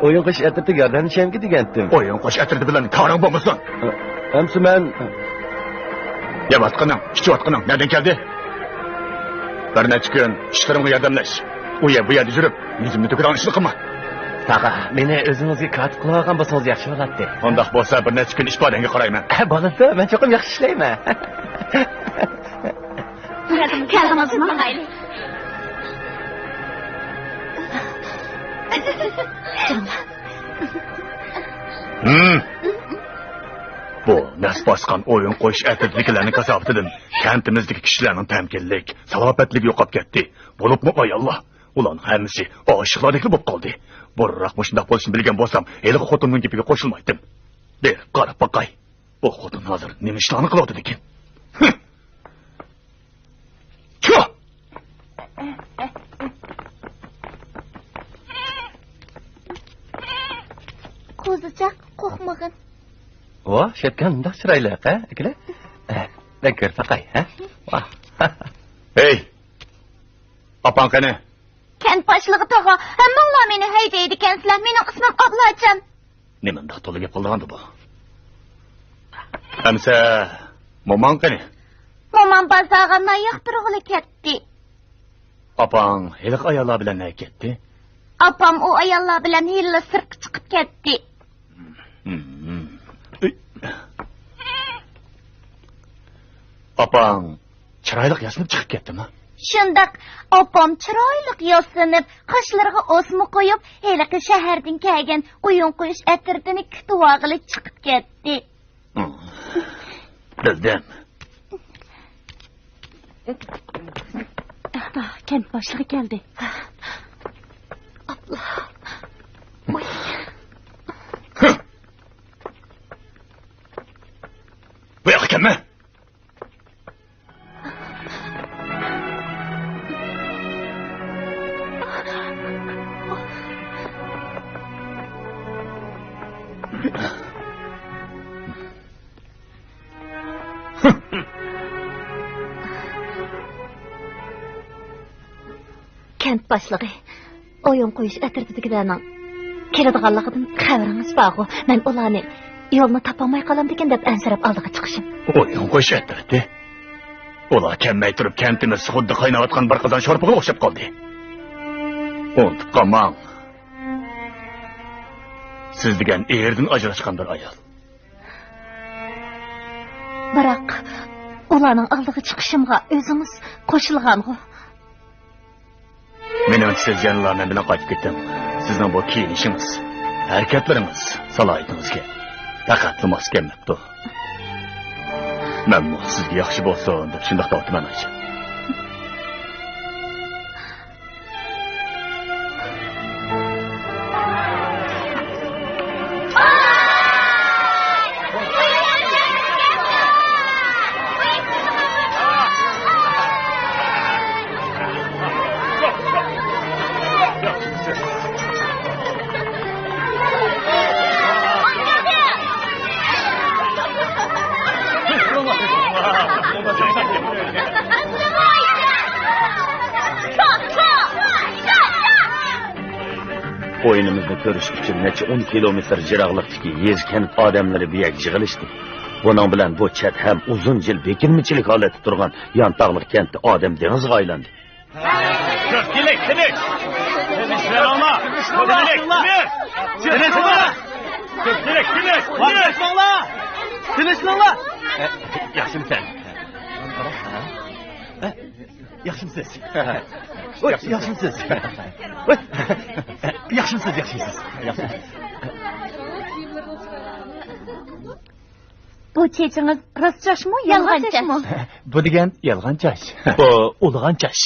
o'yin qo'yish atritiga yordamlashamki degandim. O'yin qo'yish atriti bilan ko'ring bo'lmasin. Hamsi men Yavatqining, kichvatqining nereden keldi? Bir necha kun ishlarimga yordamlash. U bu yerda yurib, yuzimni to'kirishni qilma. Tag'a, meni o'zingizga katib qilib olgan bo'lsangiz yaxshi bo'lardi. Undaq bo'lsa bir necha kun ishpadanga qarayman. Bo'ladi, men cho'qim yaxshi ishlayman. Keldingizmi? Mayli. Bu nas bosgan o'yin qo'yish atritidagilarning kasofatidan kentimizdagi kishilarning tamkinlik, salobatligi yo'qolib ketdi. Bo'libmi ayollar? Ularning hammasi oshiqlardek bo'lib qoldi. Burroq shunday bo'lishini bilgan bo'lsam, hali xotinning gapiga qo'shilmaydim. Ber, qarab boqay. Bu xotin hozir nima ishlarni qilyapti ekan? Qo'zichoq qo'rqmag'in. O, shetgan undaq chiroyli, ha? Ikala. Dakar faqay, ha? Vah. Hey! Opang qani? Kent boshlig'i tog'a, hammanglar meni haydaydi ekansizlar. Mening ismim Ablajon. Nima undaq to'la gap qilgandi bu? Hamsa, momon qani? Momam bozorga nayoq turg'ili ketdi. Opang heliq ayollar bilan nega ketdi? Opam u ayollar bilan hilla sirqqa chiqib ketdi. Opang chiroyli yasinib chiqib ketdimi? Shundaq opam chiroyli yosinib, qoshlariga o'sma qo'yib, heliqi shahardan kelgan o'yin qo'yish atirtini kutib olg'ili chiqib ketdi. Bildim. Kent boshlig'i keldi. Bu yoqqa kelma. Kent boshlig'i o'yin qo'yish atritidagilarning keladiganligidan xabaringiz borku. Men ularni yo'lni topolmay qolamdikan deb ansirab oldiga chiqishim. O'yin qo'yish atriti. Ular kelmay turib kentimiz xuddi qaynayotgan bir qozon sho'rpiga o'xshab qoldi. Unutib qolmang. Siz degan erdan ajrashgan bir ayol. Biroq ularning oldiga chiqishimga o'zingiz qo'shilgan-ku. Mening siz yanlardan bilan qaytib ketdim. Sizning bu kiyinishingiz, harakatlaringiz salohiyatingizga faqat mos kelmabdi. Men sizga yaxshi bo'lsin deb shunday tortman. O'yinimizni ko'rish uchun necha 10 kilometr jiroqlikdagi yez kent odamlari bu yerga yig'ilishdi. Buning bilan bu chat ham uzun yil bekinmichilik holatda turgan Yontog'liq kenti odam dengizga aylandi. Tiniş. Tinişler. Yaxshimsan? Yaxshimsiz. Yaxshimsiz. Yaxshimsiz. Bu chechingiz rostchashmi, yolg'onchashmi? Bu degan yolg'onchash. Bu ulg'onchash.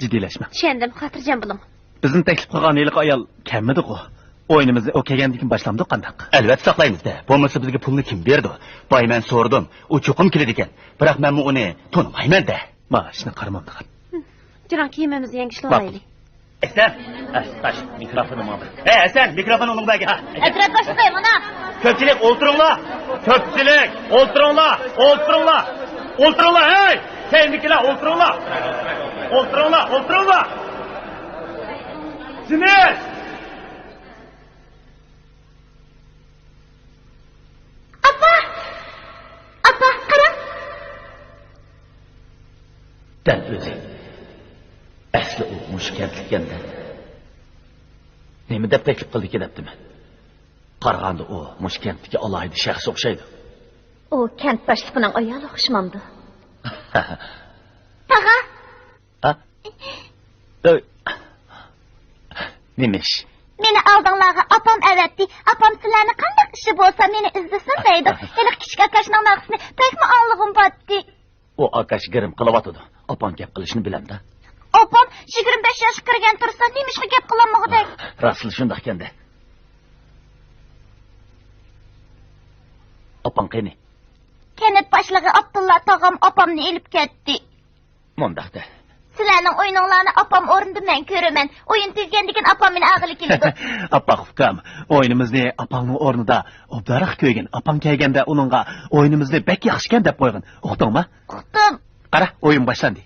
Jiddiylashma. Tushundim, xotirjam bo'ling. Bizni taklif qilgan yiliq ayol kamidi-ku. O'yinimizni o kelgandan keyin boshlamdi qandaq? Albatta saqlaymiz-da. Bo'lmasa bizga pulni kim berdi? Boy men so'radim. U cho'qim keladi ekan. Biroq men uni tonimayman-da. Mashina qaramamdi. Jiran kiyimimizni yangishla olaylik. Hasan, taş mikrofonu mu? Hasan, mikrofonu onun bagiga. Hazrat boshlig'im, mana. Ko'pchilik o'ltiringlar. Ko'pchilik o'ltiringlar. O'ltiringlar, hey! Sevgilar o'ltiringlar. O'ltiringlar. Siniz! Apa, qarang. Dal o'zi. Asli u mushkentlikanda. Nima deb taklif qildi debdimi? Qarag'anda u mushkentdagi alohida shaxs o'xshaydi. O kent boshlig'ining ayoli o'xshamamdi. Tag'a. Ha? Nimish? Meni oldinglarga opam avatdi. Opam sizlarni qanday ishi bo'lsa meni izlasin deydi. Hali kichik akashning naqsini pekmi og'lig'im botdi. O akash girim qilyotdi. Opam gap qilishni bilamda. Opam 25 yoshga kirgan tursa nemishga gap qilolmag'idek. Rasl shunday ekanda. Opam qani? Kent boshlig'i Abdulla tog'am opamni elib ketdi. Mundaqda. Sizlarning o'yininglarni opam o'rnida men ko'raman. O'yin tugagandan keyin opam meni ag'ili keldi. Appa hukam, o'yinimizni opangning o'rnida obdariq ko'ygan. Opang kelganda uningga o'yinimizni bek yaxshikan deb qo'ygan. Uqdingmi? Uqdim. Qara, o'yin boshlandi.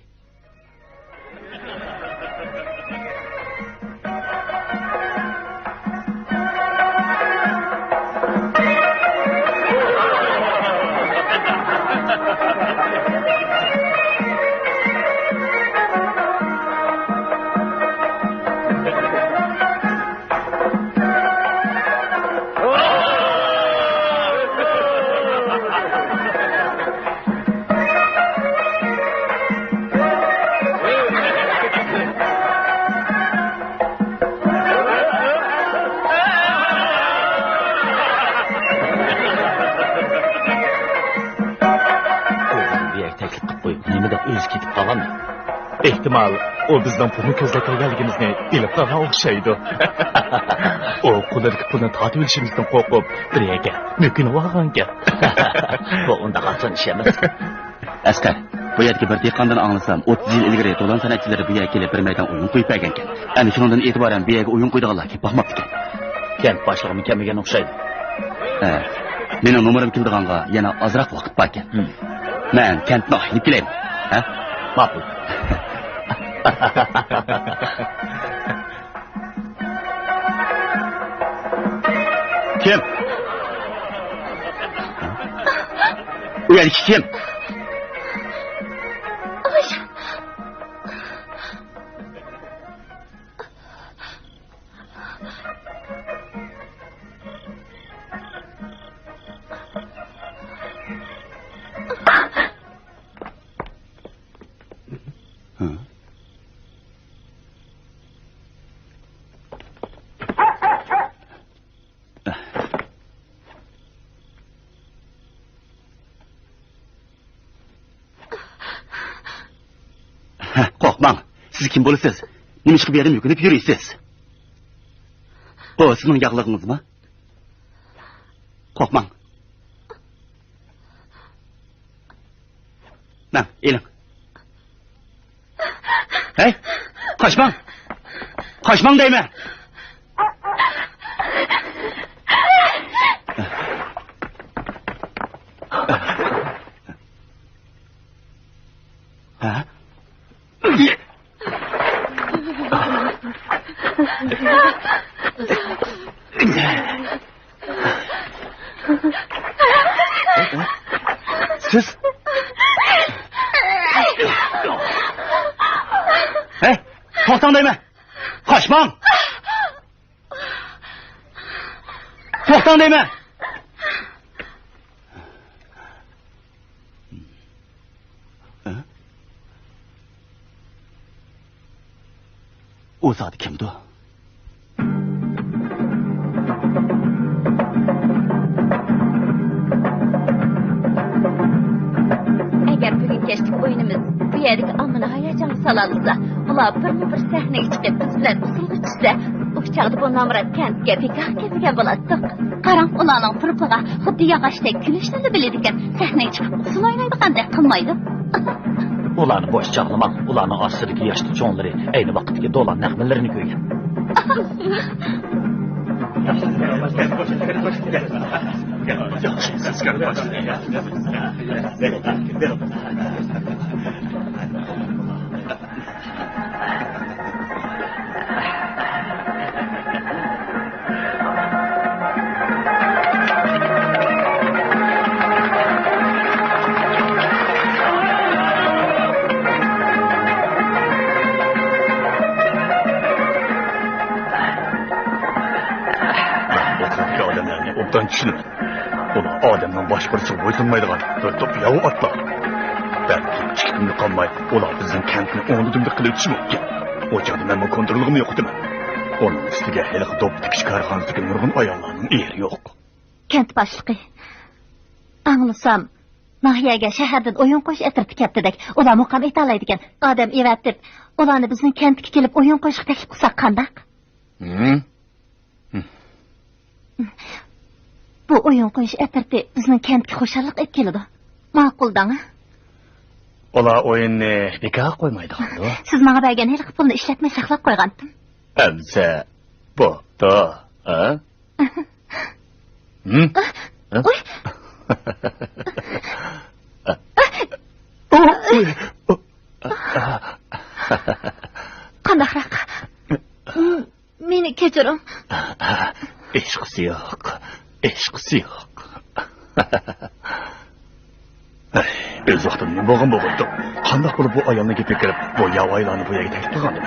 Ehtimal o bizden pulni ko'zlab turganligimizni bilib qolgan o'xshaydi. O qo'lidagi pulni tortib olishimizdan qo'rqib, biriga mumkinib olgan gap. Bu unda qachon ish emas. Askar, bu yerga bir dehqondan anglasam, 30 yil ilgari do'lon san'atchilari bu yerga kelib bir maydon o'yin qo'yib bergan ekan. Ana shundan e'tiboran bu yerga o'yin qo'ydiganlar kelib boqmabdi ekan. Kent boshlig'im kelmagan o'xshaydi. Mening nomerim keldiganga yana ozroq vaqt bor ekan. Men kentni oynib kelayman. Ha? Ma'qul. Kim? U yerga kim? Qo'rqmang. Siz kim bo'lasiz? Nima ish qilib yerda yukinib yurisiz? Bu sizning yaqinligingizmi? Qo'rqmang. Mana, eling. Hey, qochmang. Qochmang deyman. Ha? Siz? Hey, to'xtang deyman. Kaçmang! To'xtang deyman. O zot kimdi? Agar bugun kechki o'yinimiz bu yerdagi ommani hayajonga solalsa, ular bir sahnaga chiqib biz bilan usulga tushsa, u chog'da bu nomrod kantga pikoh kelgan bo'ladi. Qarang, ularning turpiga xuddi yog'ochdek kulishni biladi ekan, sahnaga chiqib usul o'ynaydigandek qilmaydi. Ularni bosh chaqlamang, ularning ostidagi yoshli cho'nlari ayni vaqtdagi do'lan naqmalarini ko'rgan. Obdan düşünün. Ular odamning boshqarishga bo'ysunmaydigan bir to'p yavu otlar. Balki chiqimni qolmay, ular bizning kantni o'ngdimda qilib o'tishi mumkin. O joyda men kontrolligim yo'q deman. Onun ustiga hali to'p tikish korxonasidagi nurg'un ayollarning eri yo'q. Kent boshlig'i. Anglasam, Nahiyaga shahardan o'yin qo'yish atirib ketdidak. Ular muqam etalaydigan odam evatib, ularni bizning kentga kelib o'yin qo'yishga taklif qilsak qandaq? Bu o'yin qo'yish atirib bizning kentga xushallik etib keladi. Ma'quldang? Ular o'yinni bekor qo'ymaydi-ku. Siz menga bergan hali pulni ishlatmay saqlab qo'ygandim. Amsa, bo'pti, ha? Oy. Qandaqroq? Meni kechiring. Ishqisi yo'q. Ishqisi yo'q. O'z vaqtimda bo'lgan bo'ldi. Qandaq bo'lib bu ayolni gapga kirib, bu yavoylarni bu yerga taklif qilgandim.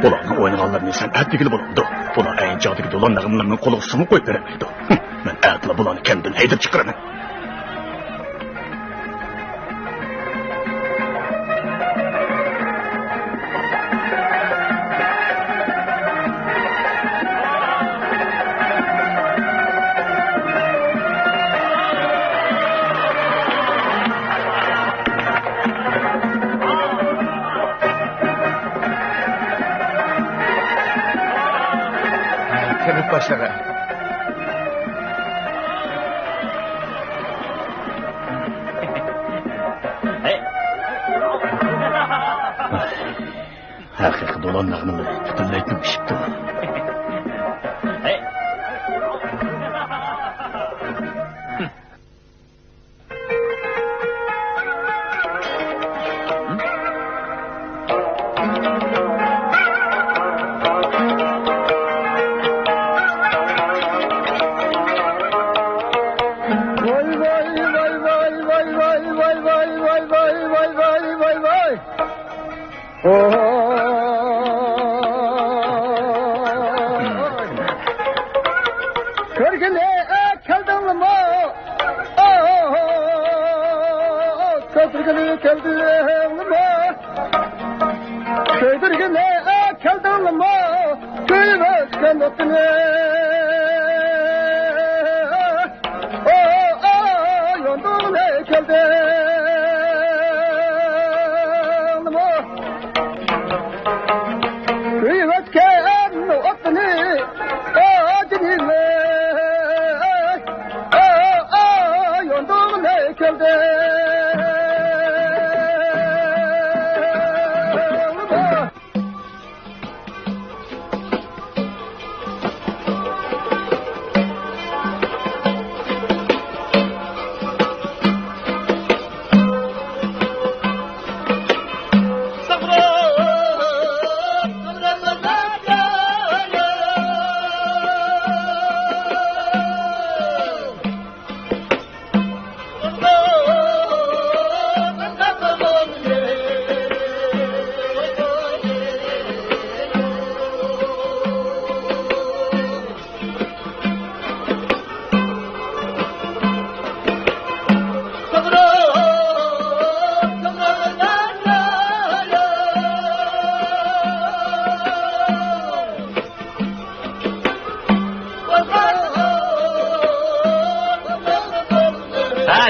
Bularni o'ynaganlarni sen atdigili bo'ldi. Bular ayinchoqdagi do'lon nag'malarini qo'liga sumib qo'yib bermaydi. Men atla bularni kamdan haydab chiqaraman. Kemik başladı. Haqiqiy do'lon nag'malari butunlay tugishibdi.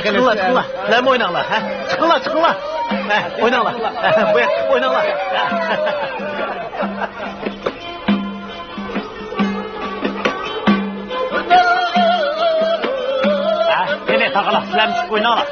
Çıkınlar. Sizler mi oynarlar? Çıkınlar. Oynarlar. Bu yak oynarlar. Yine takılar. Sizler mi çık oynarlar?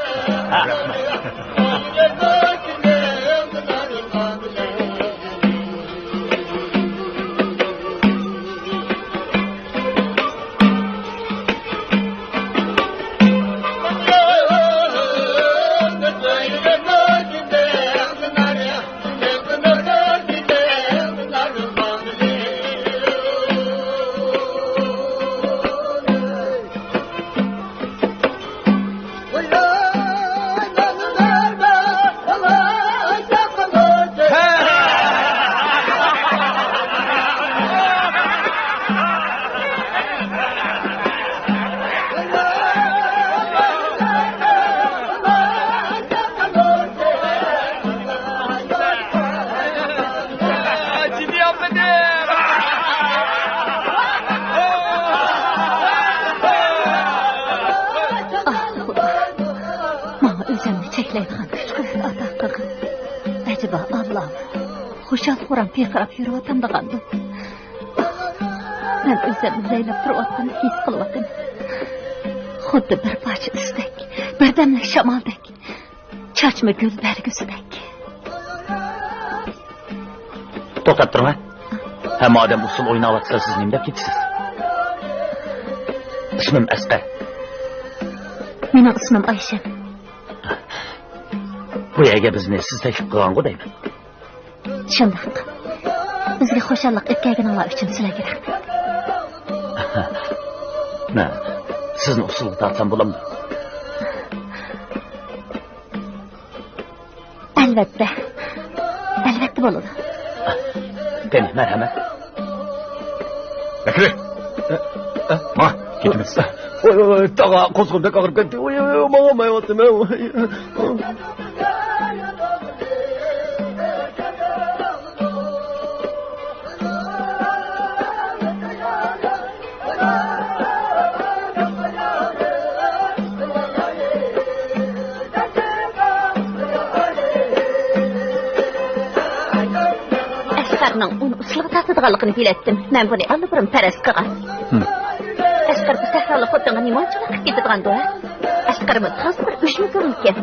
Xuram peyqirab yürüyotam dağandı. Ben özümü leylep duruyotam, his kılıyotam. Xuddi bir parça istek, bir demlik şamaldek, çarçma gül bergüsüdek. To'xtab turma. Hamma odam usul o'ynayotsa siz nima deb ketasiz? Ismim Asqar. Mening ismim Aysha. Bu yerga bizni siz taklif qilgan-ku deyman. Shundoq. Bizga xo'shallik etganinglar uchun sizlarga rahmat. Men sizni usulga tortsam bo'ladimi? Albatta. Albatta bo'ladi. Qani, marhamat. Bekri. Ma, ketimiz. Oy, tağa qo'zg'imda qag'irib ketdi. Oy, ma'mayaptim. Uni usulga tatadiganligini biletdim. Men buni allıbırım paras qilgan. Asqar bu sahrali xotinga nimachilik qilib ketadigan-da? Asqarimiz hozir bir ushmikim ekan.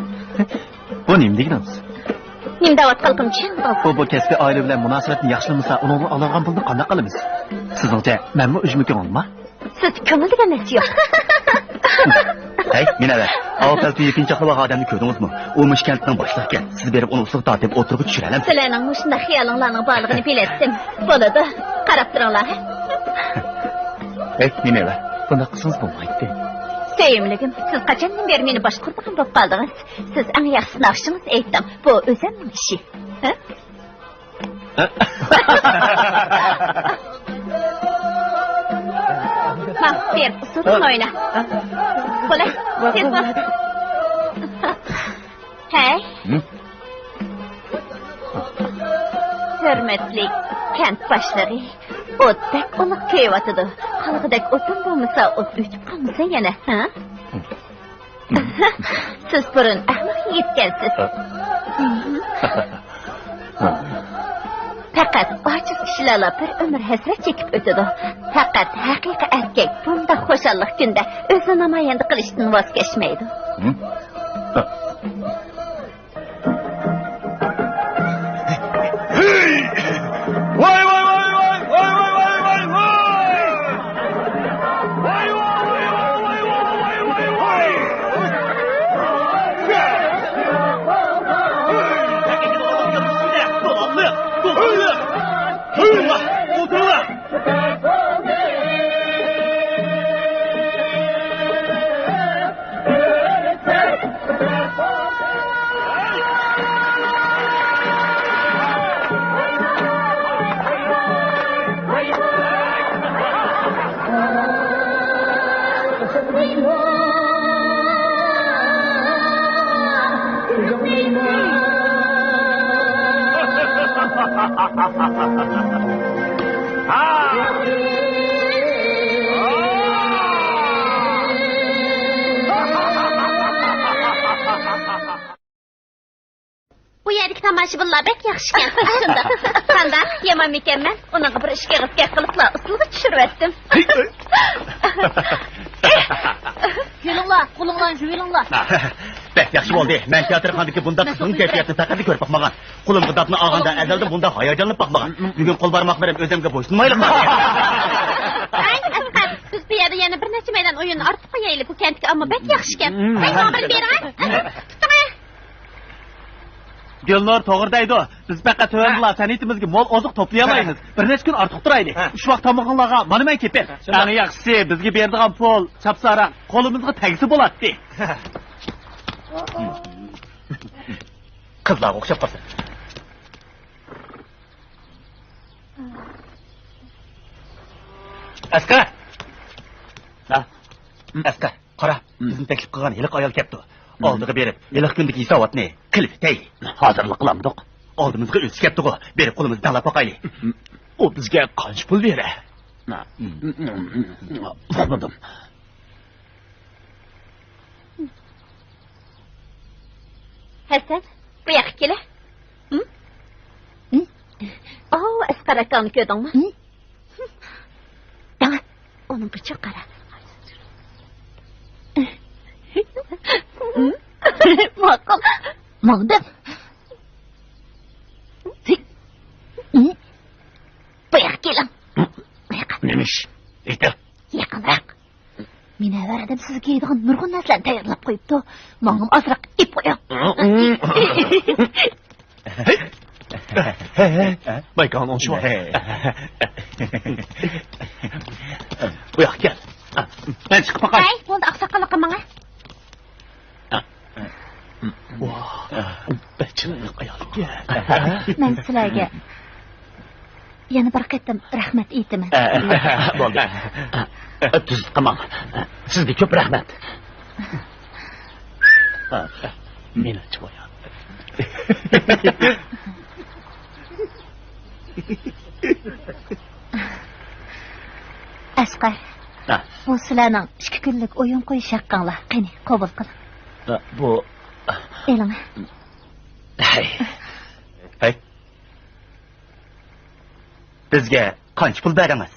Bu nima degansiz? Nima da'vatqilqimchi? Bu kasbiy oila bilan munosabatni yaxshilamasa, uni olgan pulni qanday qilamiz? Sizningcha, menmi ushmikammi? Siz ko'ngil degan narsa yo'q. Hey, minada. Avvalgi ikkinchi xil odamni ko'rdingizmi? U mushkaltdan boshlagan. Siz berib uni usul tortib o'tirib tushirasiz. Sizlarning mushunda xiyolinglarning borligini biletdim. Bo'ladi. Qarab turinglar. Hey, minada. Bunda qilsangiz bo'lmaydi. Sevimligim, siz qachondan beri meni boshqurdigan bo'lib qoldingiz? Siz eng yaxshi naqshingiz aytdim. Bu o'zimning ishi. Mahfir, usulun oyna. Kola, tez bak. Hey. Hürmetli kent başları. Otdek oluq keyvatıdı. Qalğıdek otun bulmasa, ot ütüp qalmasa yana, ha? Siz burun ahmaq yetkensiz. Fakat aciz kişilerle bir ömür hasret çekip ötüdü. Fakat haqiqiy erkek bunda xo'shallik kunda o'zini namoyanda qilishdan voz kechmaydi. Vay! Mana shu bunlar bek yaxshi ekan. Shunda. Qanday? Yomon ekanman. Unaqa bir ishga g'izga qiliblar, usulga tushirib Yulinglar, qo'linglarni yuvinglar. Bek yaxshi bo'ldi. Men teatrxonadagi bunda qizning kayfiyatini faqat ko'rib boqmagan. Qo'limga dapni olganda azalda bunda hayajonlanib boqmagan. Bugun qo'l barmoq berib o'zimga bo'ysunmaylikmi? Biz bu yerda yana bir necha maydon o'yinni ortib qo'yaylik bu kentga, ammo bek yaxshi ekan. Men xabar beraman. Gulnur to'g'ri deydi. Biz faqat to'yinlar sanitimizga mol oziq to'playamaymiz. Bir necha kun ortiq turaylik. Shu vaqt tomog'inlarga mana men kepar. Ana yaxshisi bizga beradigan pul chapsara qo'limizga tegsa bo'ladi. Qizlar o'xshab qolsa. Askar. Askar, qara. Bizni taklif qilgan yiliq ayol kelibdi. Oldiga berib, yiliq kundagi hisobotni qilib tay. Hozirlik qilamdik. Oldimizga o'tib ketdi-ku. Berib qo'limizdan alab qo'yaylik. U bizga qancha pul beradi? Uqmadim. Hasan, bu yoqqa kel. Askar akani ko'rdingmi? Onun bıçak qara. Maqal. Maqdam. Bıyak gelin. Neymiş? Yeter. Yaqinroq. Men avvalda sizga yeydigan nurg'un narsalarni tayyorlab qo'yibdi. Ma'lum azroq ip qo'ying. Baykan on şu. Bu yoq gel. Ben chiqib qo'yay. Ay, bo'ldi oqsoqolqa menga. Bechlik ayol. Men sizlarga yana bir qatam rahmat aytaman. Bo'ldi. Tuz qilmang. Sizga ko'p rahmat. Meni chiqo'ya. Asqar. Bu sizlarning 2 kunlik o'yin qo'yish haqqinglar. Qani, qabul qil. Bu Eling. Hey. Bizga qancha pul beramiz?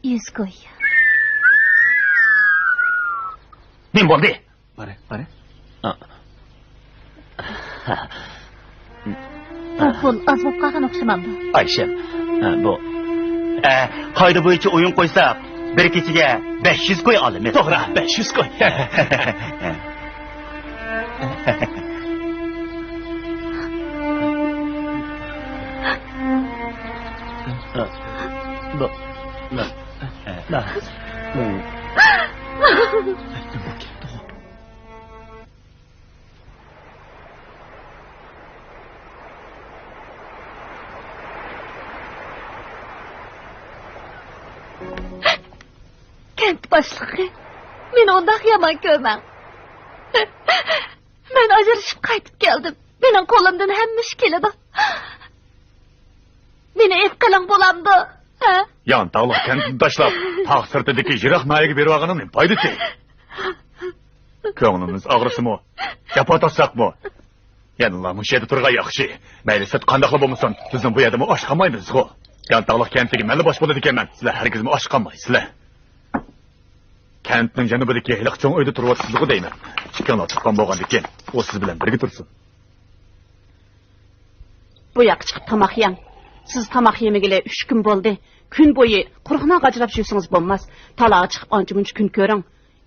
100 qo'y. Men bo'ldi. Mana. Bu pul az bo'lib qolgan o'xshamadi. Ayşem, bu qoida bo'yicha o'yin qo'ysak, bir kechiga 500 qo'y olamiz. To'g'ri, 500 qo'y. Kent boshlig'i. Men undaq yomon ko'rman. Men ajrashib qaytib keldim. Mening qo'limdan hamma ish keladi. Meni ev qiling bo'lamdi. Yan tağlıq kentini taşlap, tağ sırtıdaki jirak nayiga berip ağanın paydası. Köңünümüz ağrısı mı? Yapa taşsak mı? Yanılar bu şeyde turğa yaxşı. Meyli sırt qandaqlı bolmuşsun, bizim bu yadımı aşqamayız go. Yan tağlıq kentdeki meli baş boladı kemen. Sizler herkes mi aşqamayızlar? Kentning janubidagi hiliq cho'ng uyda turyotsizligi deyman. Chiqqanlar chiqqan bo'lgandikan, u siz bilan birga tursin. Bu yoqqa chiqib tomoq yeng. Siz tomoq yemagili 3 kun bo'ldi. Kun bo'yi quruqnoq ajrab yursangiz bo'lmas. Talaga chiqib ancha-muncha kun ko'ring.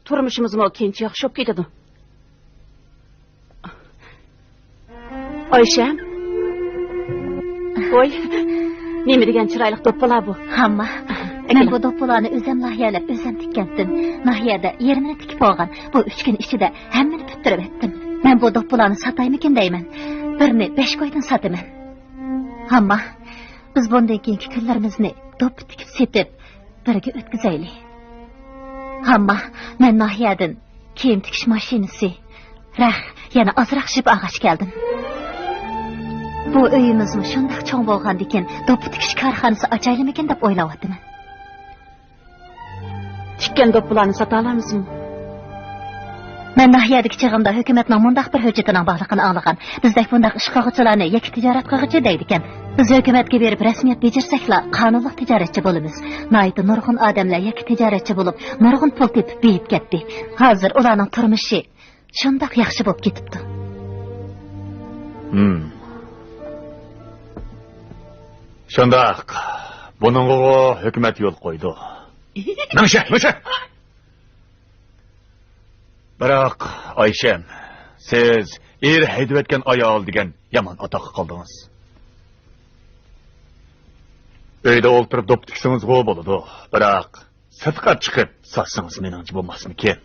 Turmushimizmi kenchi yaxshi bo'lib ketadi. Oysha. Voy. Nima degan chiroyli do'ppolar bu? Hamma. Men bu do'ppolarni o'zim nahiyalab, o'zim tikkandim. Nahiyada yerimni tikib olgan. Bu 3 kun ichida hammani bitirib etdim. Men bu do'ppolarni sotaymikin deyman. Birini 5 qo'ydan sotaman. Hamma, biz bundan keyingi kunlarimizni do'ppi tikib setib, birga o'tkazaylik. Hamma, men nahiyadan kiyim tikish mashinasi, yana ozroq ship ag'ach keldim. Bu uyimizmi shunday cho'ng bo'lgandikan, do'ppi tikish korxonasi ochaylikmikin deb o'ylayapman. Tikkan do'ppolarni sota olamizmi? Men nahiyadagi chig'imda hukumatning mundaq bir hujjatining borligini anglagan. Bizdek bundaq ish qilg'uvchilarni yakka tijorat qilg'uchi deydi ekan. Biz hukumatga berib rasmiyat bejirsakla qonunli tijoratchi bo'lamiz. Noyda nurg'un odamlar yakka tijoratchi bo'lib, nurg'un pul tepib beyib ketdi. Hozir ularning turmushi shundoq yaxshi bo'lib ketibdi. Shundoq. Buningga hukumat yo'l qo'ydi. Mana shu. Biroq, Oyshem, siz haydab o'tgan ayol degan yomon atoqqa qoldingiz. Uyda o'ltirib dop tiksangiz bo'ladi. Biroq, sirtqa chiqib sotsangiz meningcha bo'lmasmikin?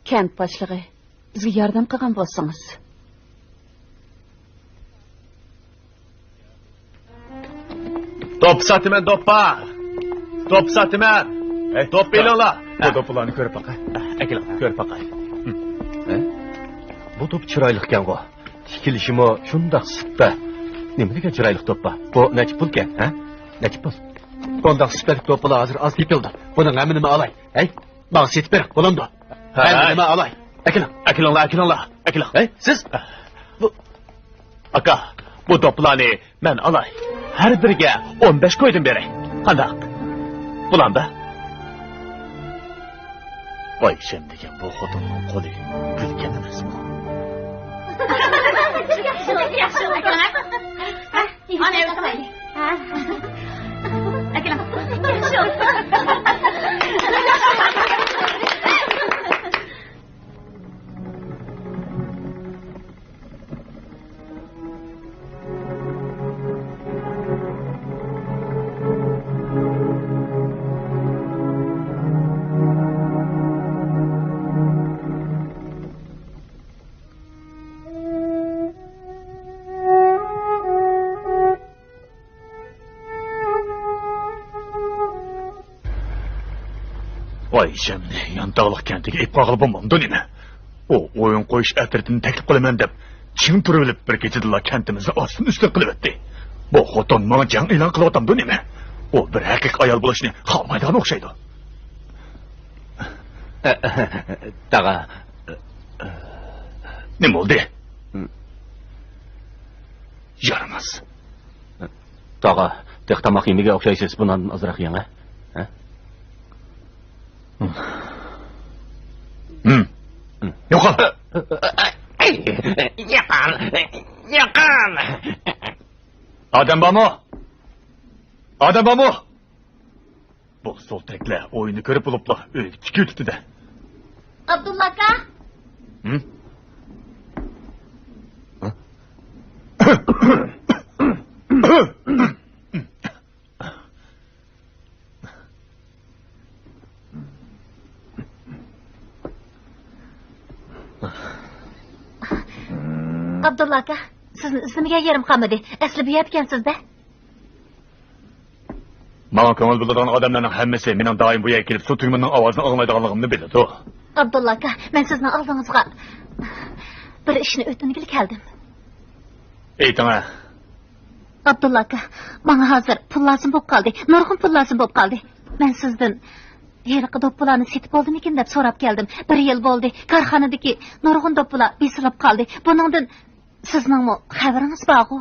Kent boshlig'i, bizga yordam qilgan bo'lsangiz. Top satımen toppa. Top satımen. Top belirla. Bu toplarını ko'rib baqay. Akil, ko'rib baqay. Bu top chiroyliqkan go. Tikilishimi shundoq sippa. Nima degan chiroyliq toppa? Bu necha pulkan, ha? Necha pul? Bundoq sipalik toplar hozir az tepildi. Buning hamini olay. Hey, bana setib ber, bo'lamdi. Hamini olay. Akil. Hey, siz? Bu aka, bu toplarni men olay. Her biriga 15 koydum beri. Qandaq? Bulanda. Oyshem degan bu xotinning qo'li kulgan emasmi? Yaxshi. Ana o'tmaydi. Akalam. Oyshamni Yantog'liq kentiga ip qo'g'ilib bo'lmamdi nima? O o'yin qo'yish atirtini taklif qilaman deb chin turilib bir kechada kentimizni ostin ustin qilib o'tdi. Bu xotin menga jang e'lon qilyapti nima? O bir haqiqiy ayol bo'lishni xohlamaydigan o'xshaydi. Tag'a. Nima bo'ldi? Yaramas. Tag'a, textamoq yemiga o'xshaysiz, bundan azroq yeng, ha? Yo'qol. Yaqin. Odam bormi? Bu soltaklar o'yinni ko'rib bo'liblar, uyga chiqib o'tdi-da. Abdulla aka? Abdulla aka, sizni ismiga yerim qolmadi. Asli bu yerkansiz-da. Menga ko'ngil biladigan odamlarning hammasi mening doim bu yerga kelib, suv tuymunining ovozini anglaydiganligimni biladi. Abdulla aka, men sizning oldingizga bir ishni o'tinigil keldim. Ayting. Abdulla aka, menga hozir pul lozim bo'lib qoldi. Nurg'un pul lozim bo'lib qoldi. Men sizdan yeriqi do'ppilarni setib oldimikin deb so'rab keldim. 1 yil bo'ldi. Korxonadagi nurg'un do'ppilar besilib qoldi. Buningdan sizningmi xabaringiz borku?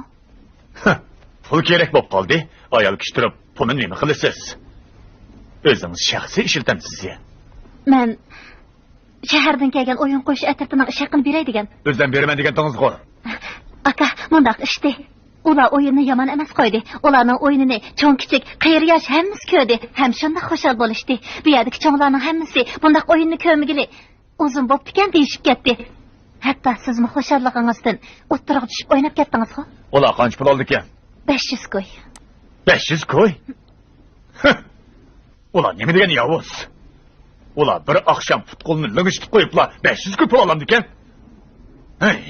Pul kerak bo'lib qoldi. Ayol kishi turib, pulni nima qilasiz? O'zingiz shaxsiy ishiltamsiz-ya. Men shahardan kelgan o'yin qo'yish atirtining ishaqini beray degan. O'zdan beraman degan to'ng'iz-ku. Aka, mundaq ishdi. Ular o'yinni yomon emas qo'ydi. Ularning o'yinini cho'ng-kichik, qiyir-yosh hammasi ko'rdi. Ham shunda xushal bo'lishdi. Bu yerdagi cho'nglarning hammasi bundaq o'yinni ko'rmagili o'zim bo'pti-kan deyishib ketdi. Hatto sizmi xushalligingizdan o'ttirib tushib o'ynab ketdingiz-ku? Ular qancha pul oldi ekan? 500 ko'y. 500 ko'y? Ular nima degan yovuz? Ular bir oqshom futbolni lig'ishtirib qo'yiblar, 500 ko'y pul olamdi ekan. Hey.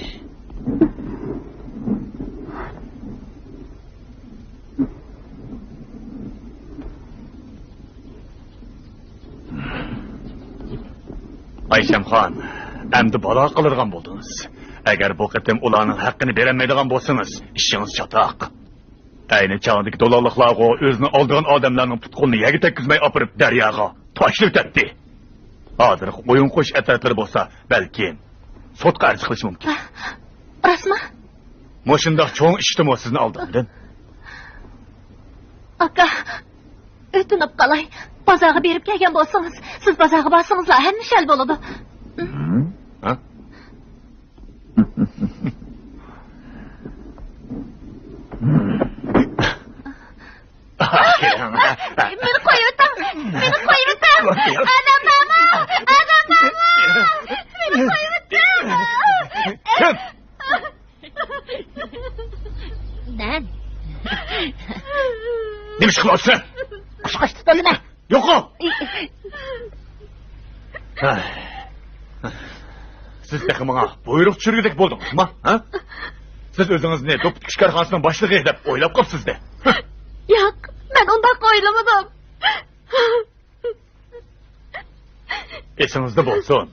Ayshamxon, endi balo qiladigan bo'ldingiz. Agar bu qitim ularning haqqini berolmaydigan bo'lsangiz, ishingiz chatoq. Ayni chağındaki dolarlıqlarga özünü aldığın adamlarning tutqunni yegi tekkizmay apırıp daryoga tashlab ketdi. Hozir o'yin qo'sh atroflari bo'lsa, balki sotqa arz qilish mumkin. Rostmi? Moshundaq cho'ng ishdimi sizni oldimdan? Aka, o'tinib qalay. Bozorga berib kelgan bo'lsangiz, siz bozorga borsangizlar hamma shal bo'ladi. Ha? Meni qo'yib Adam mama! Meni qo'yib Nan. Nima ish qilyapsan? Qushqash tutdimi? Yo'q. Siz de menga buyruq tushirgidek bo'ldingizmi? Ha? Siz o'zingizni to'p tikish korxonasining boshlig'i deb o'ylab qolibsiz-da. Yo'q, men undoq o'ylamadim. Esingizda bo'lsin.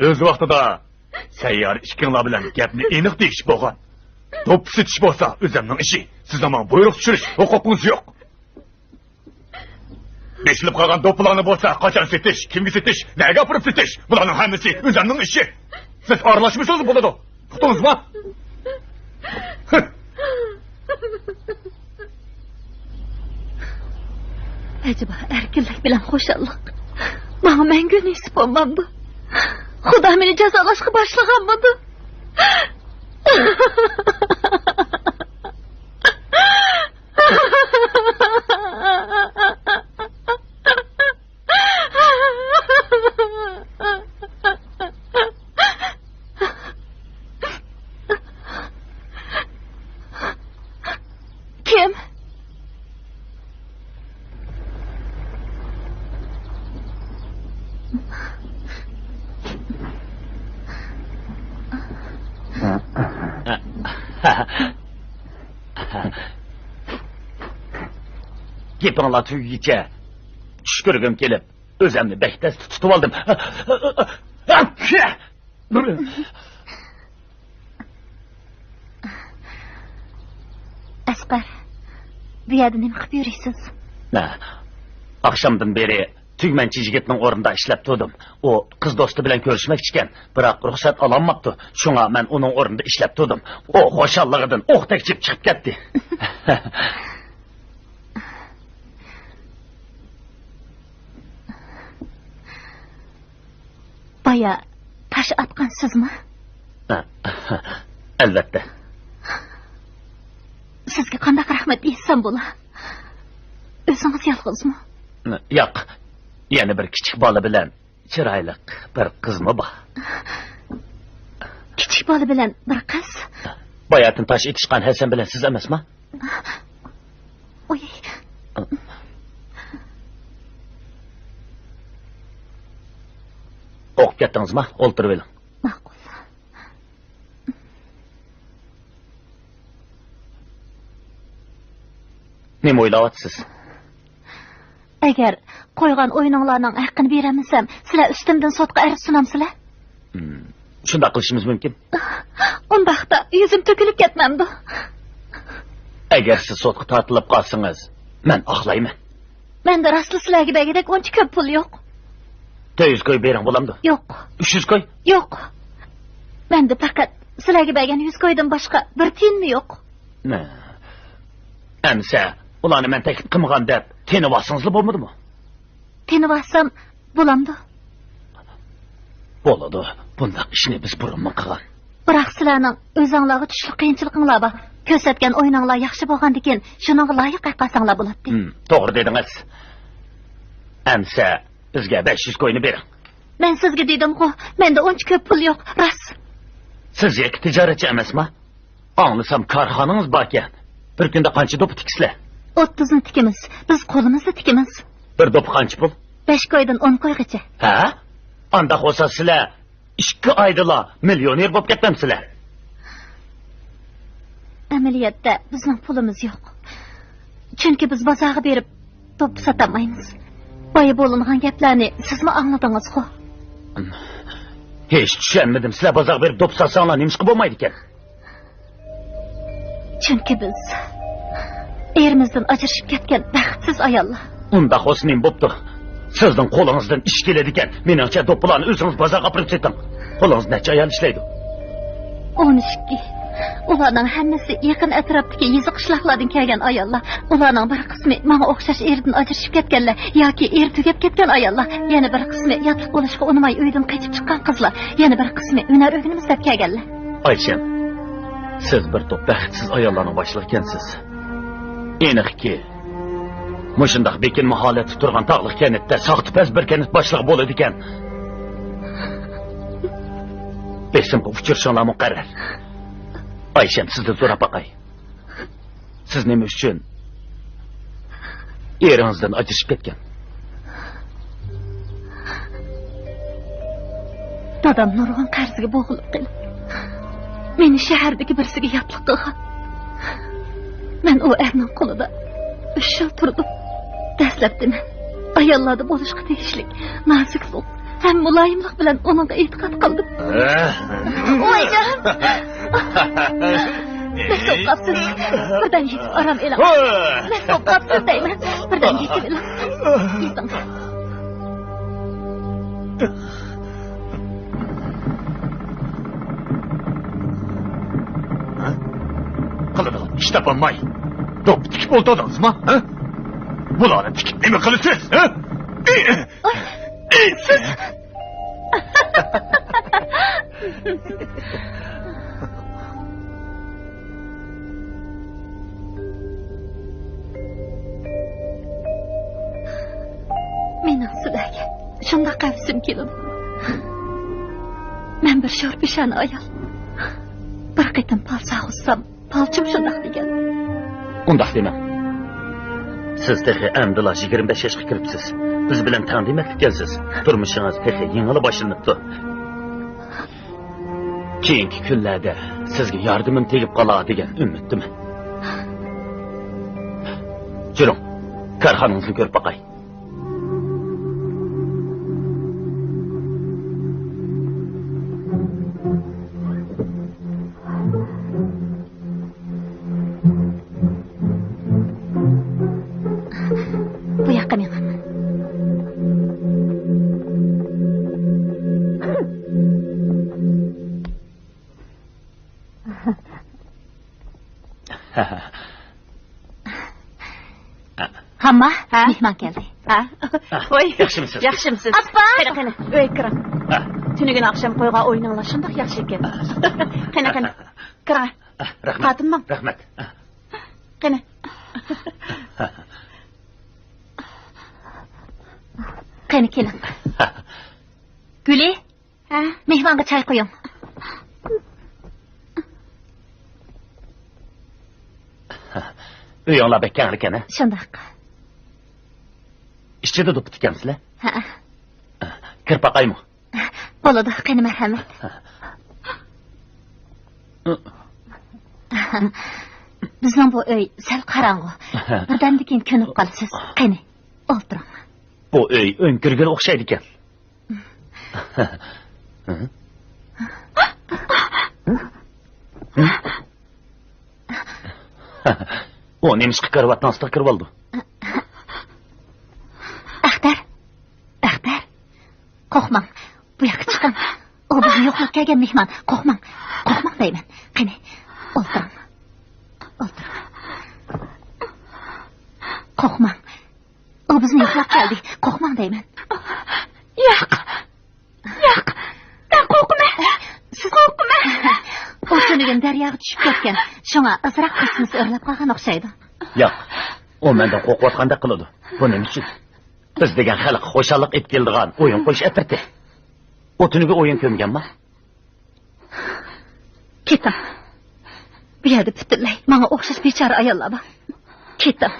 O'z vaqtida sayyor ishkinglar bilan gapni aniq deyish bo'lgan. To'p sitish bo'lsa o'zimning ishi. Sizga men buyruq tushirish huquqingiz yo'q. Besilib qolgan do'plarni bo'lsa, qachon setish, kimga setish, nega olib setish, bularning hammasi o'zimning ishi. Siz aralashmasangiz bo'ladi. Tutingizmi? Acaba erkinlik bilan xo'shallik. Mana menga nasib bo'lmadi. Xudo meni jazolashga boshlaganmidi? Kim? Gepinglar tugigicha tush ko'rgim kelib, o'zimni bekdas tutib oldim. Asqar, bu yerda nima qilib yurasiz? Oqshomdan beri tugmanchi yigitning o'rnida ishlab turdim. U qiz do'sti bilan ko'rishmoqchi ekan, biroq ruxsat ololmabdi. Shunga men uning o'rnida ishlab turdim. U xoshalligidan o'qdak chib chiqib ketdi. Baya tash atgansizmi? Albatta. Sizga qanday rahmat aytsam bo'lar? O'zingiz yolg'izmi? Yo'q. Yana bir kichik bola bilan chiroyli bir qizmi bor. Kichik bola bilan bir qiz? Boyatini tash etishgan Hasan bilan siz emasmi? Oy. O'qib ketdingizmi? O'ltirib oling. Ma'qul. Nima o'ylayapsiz? Agar qo'ygan o'yininglarning haqqini beramasam, sizlar ustimdan sotqa arz sunamsizlar? Shunday qilishimiz mumkin. Undaqda yuzim to'kilib ketmamdi. Agar siz sotqa tortilib qolsangiz, men oqlayman. Menda rostli sizlarga bagidek uncha ko'p pul yo'q. 400 koy bering bo'lamdi? Yo'q. 300 koy? Yo'q. Menda faqat sizlarga bergan 100 koydan boshqa bir tiyinmi yo'q. Amsa, ularni men taklif qilmagan deb tenib olsangizlar bo'lmadimi? Tenib olsam bo'lamdi. Bo'ladi. Bunday ishni biz burunmi qilgan. Biroq sizlarning o'zingizlarga tushli qiyinchiliginglar bor. Ko'rsatgan o'yininglar yaxshi bo'lgandikin, shunga loyiq qilsanglar bo'ladi. To'g'ri dedingiz. Amsa, bizga 500 koyni bering. Men sizga dedim-ku, menda uncha ko'p pul yo'q, rost. Siz yakka tijoratchi emasmi? Anglasam korxonangiz bor ekan. Bir kunda qancha do'p tikisizlar? 30 ni tikimiz. Biz qo'limizda tikimiz. Bir do'p qancha pul? 5 koydan 10 koygacha. Ha? Anda bo'lsa sizlar 2 oyda millioner bo'lib ketmamsizlar. Amaliyotda bizning pulimiz yo'q. Chunki biz bozorga berib do'p sotamaymiz. Boya bo'lingan gaplarni sizmi angladingiz-ku? Hech tushunmadim. Sizlar bozorga berib do'p sotsanglar nima ish bo'lmaydi ekan? Chunki biz erimizdan ajrashib ketgan baxtsiz ayollar. Unda hosning bo'pti. Sizning qo'lingizdan ish keladi ekan. Meningcha do'ppilarni o'zingiz bozorga olib keting. Qo'lingiz necha ayol ishlaydi? 12. Ularning hammasi yaqin atrofdagi yizi qishloqlardan kelgan ayollar. Ularning bir qismi menga o'xshash erdan ajrashib ketganlar yoki er tugab ketgan ayollar. Yana bir qismi yotliq bo'lishga unamay uydan qaytib chiqqan qizlar. Yana bir qismi hunar o'rganimiz deb kelganlar. Aysham, siz bir to'p baxtsiz ayollarning boshlig'i ekansiz. Aniqki, mushundaq bekinma holatda turgan tog'liq kanatda soxtipaz bir kanat boshlig'i bo'ladi ekan. Besim bu uchirishinglar muqarrar. Aysham, sizga so'rab boqay. Siz nima uchun eringizdan ajrashib ketgan? Dadam nurg'un qarziga bo'g'ilib qolib, meni shahardagi birsiga yotliq qilgan. Men u erning qo'lida 3 yil turdim. Dastlabda men ayollarda bo'lishga tegishli noziklik ham muloyimlik bilan unga e'tiqod qildim. Voyjon! Nasıl qapsiz? Birdan yetib aram elam. Nasıl qapsiz deyman? Birdan yetib elam. Yeting. Qiladigan ish topolmay do'p tikib o'ldingiz-mi? Bularni tikib nima qilasiz? Siz mening sizlarga shunday qavsim keladi. Men bir sho'rpishani ayol. Bir qitim palsa xussam, palchim shunday degan. Undaq dema. Siz texi amdila 25 yoshga kiribsiz. Biz bilan tandimak ekansiz. Turmushingiz texi yengil boshlanibdi. Keyingi kunlarda sizga yordamim tegib qoladi degan umiddaman. Juring, korxonangizni ko'rib boqay. Bu yoqqa men. Hamma, mehmon keldi. Voy, Yaxshimisiz? Yaxshimisiz? Appa! Qani, uy kiring. Tunigun oqshom qo'ygan o'yininglar shundoq yaxshi ekan. Qani, kiring. Rahmat. Fatimman. Rahmat. Qani. Qani keling. Guli, mehmonga choy qo'ying. Uyinglar bekkan ekan-a? Shundoq. Ichida do'p tikansizlar? Kirib boqaymi? Bo'ladi, qani marhamat. Bizning bu uy sal qorong'u. Birdan keyin ko'nib qolasiz. Qani, o'tiring. Bu uy o'nkirga o'xshaydi ekan. O nemish qiqirvatdan asta kirib oldi. Axtar. Qo'rqmang. Bu yoqqa chiqing. O bizni yo'qlab kelgan mehmon. Qo'rqmang deyman. Qani, o'tiring. Qo'rqmang. O bizni yo'qlab keldi. Qo'rqmang deyman. Yo'q. Men qo'rqma. Siz qo'rqma. O tunugun daryoga tushib ketgan. Shunga azroq qismisi o'rlab qolgan o'xshaydi. Yo'q. O mendan qo'rqayotgandek qiladi. Bu nima uchun? Biz degan xalq xo'shallik etib keldigan o'yin qo'yish atirdi. O tunuga o'yin ko'mganmi? Ketim. Bu yerda butunlay menga o'xshash bechora ayollar bor. Ketim.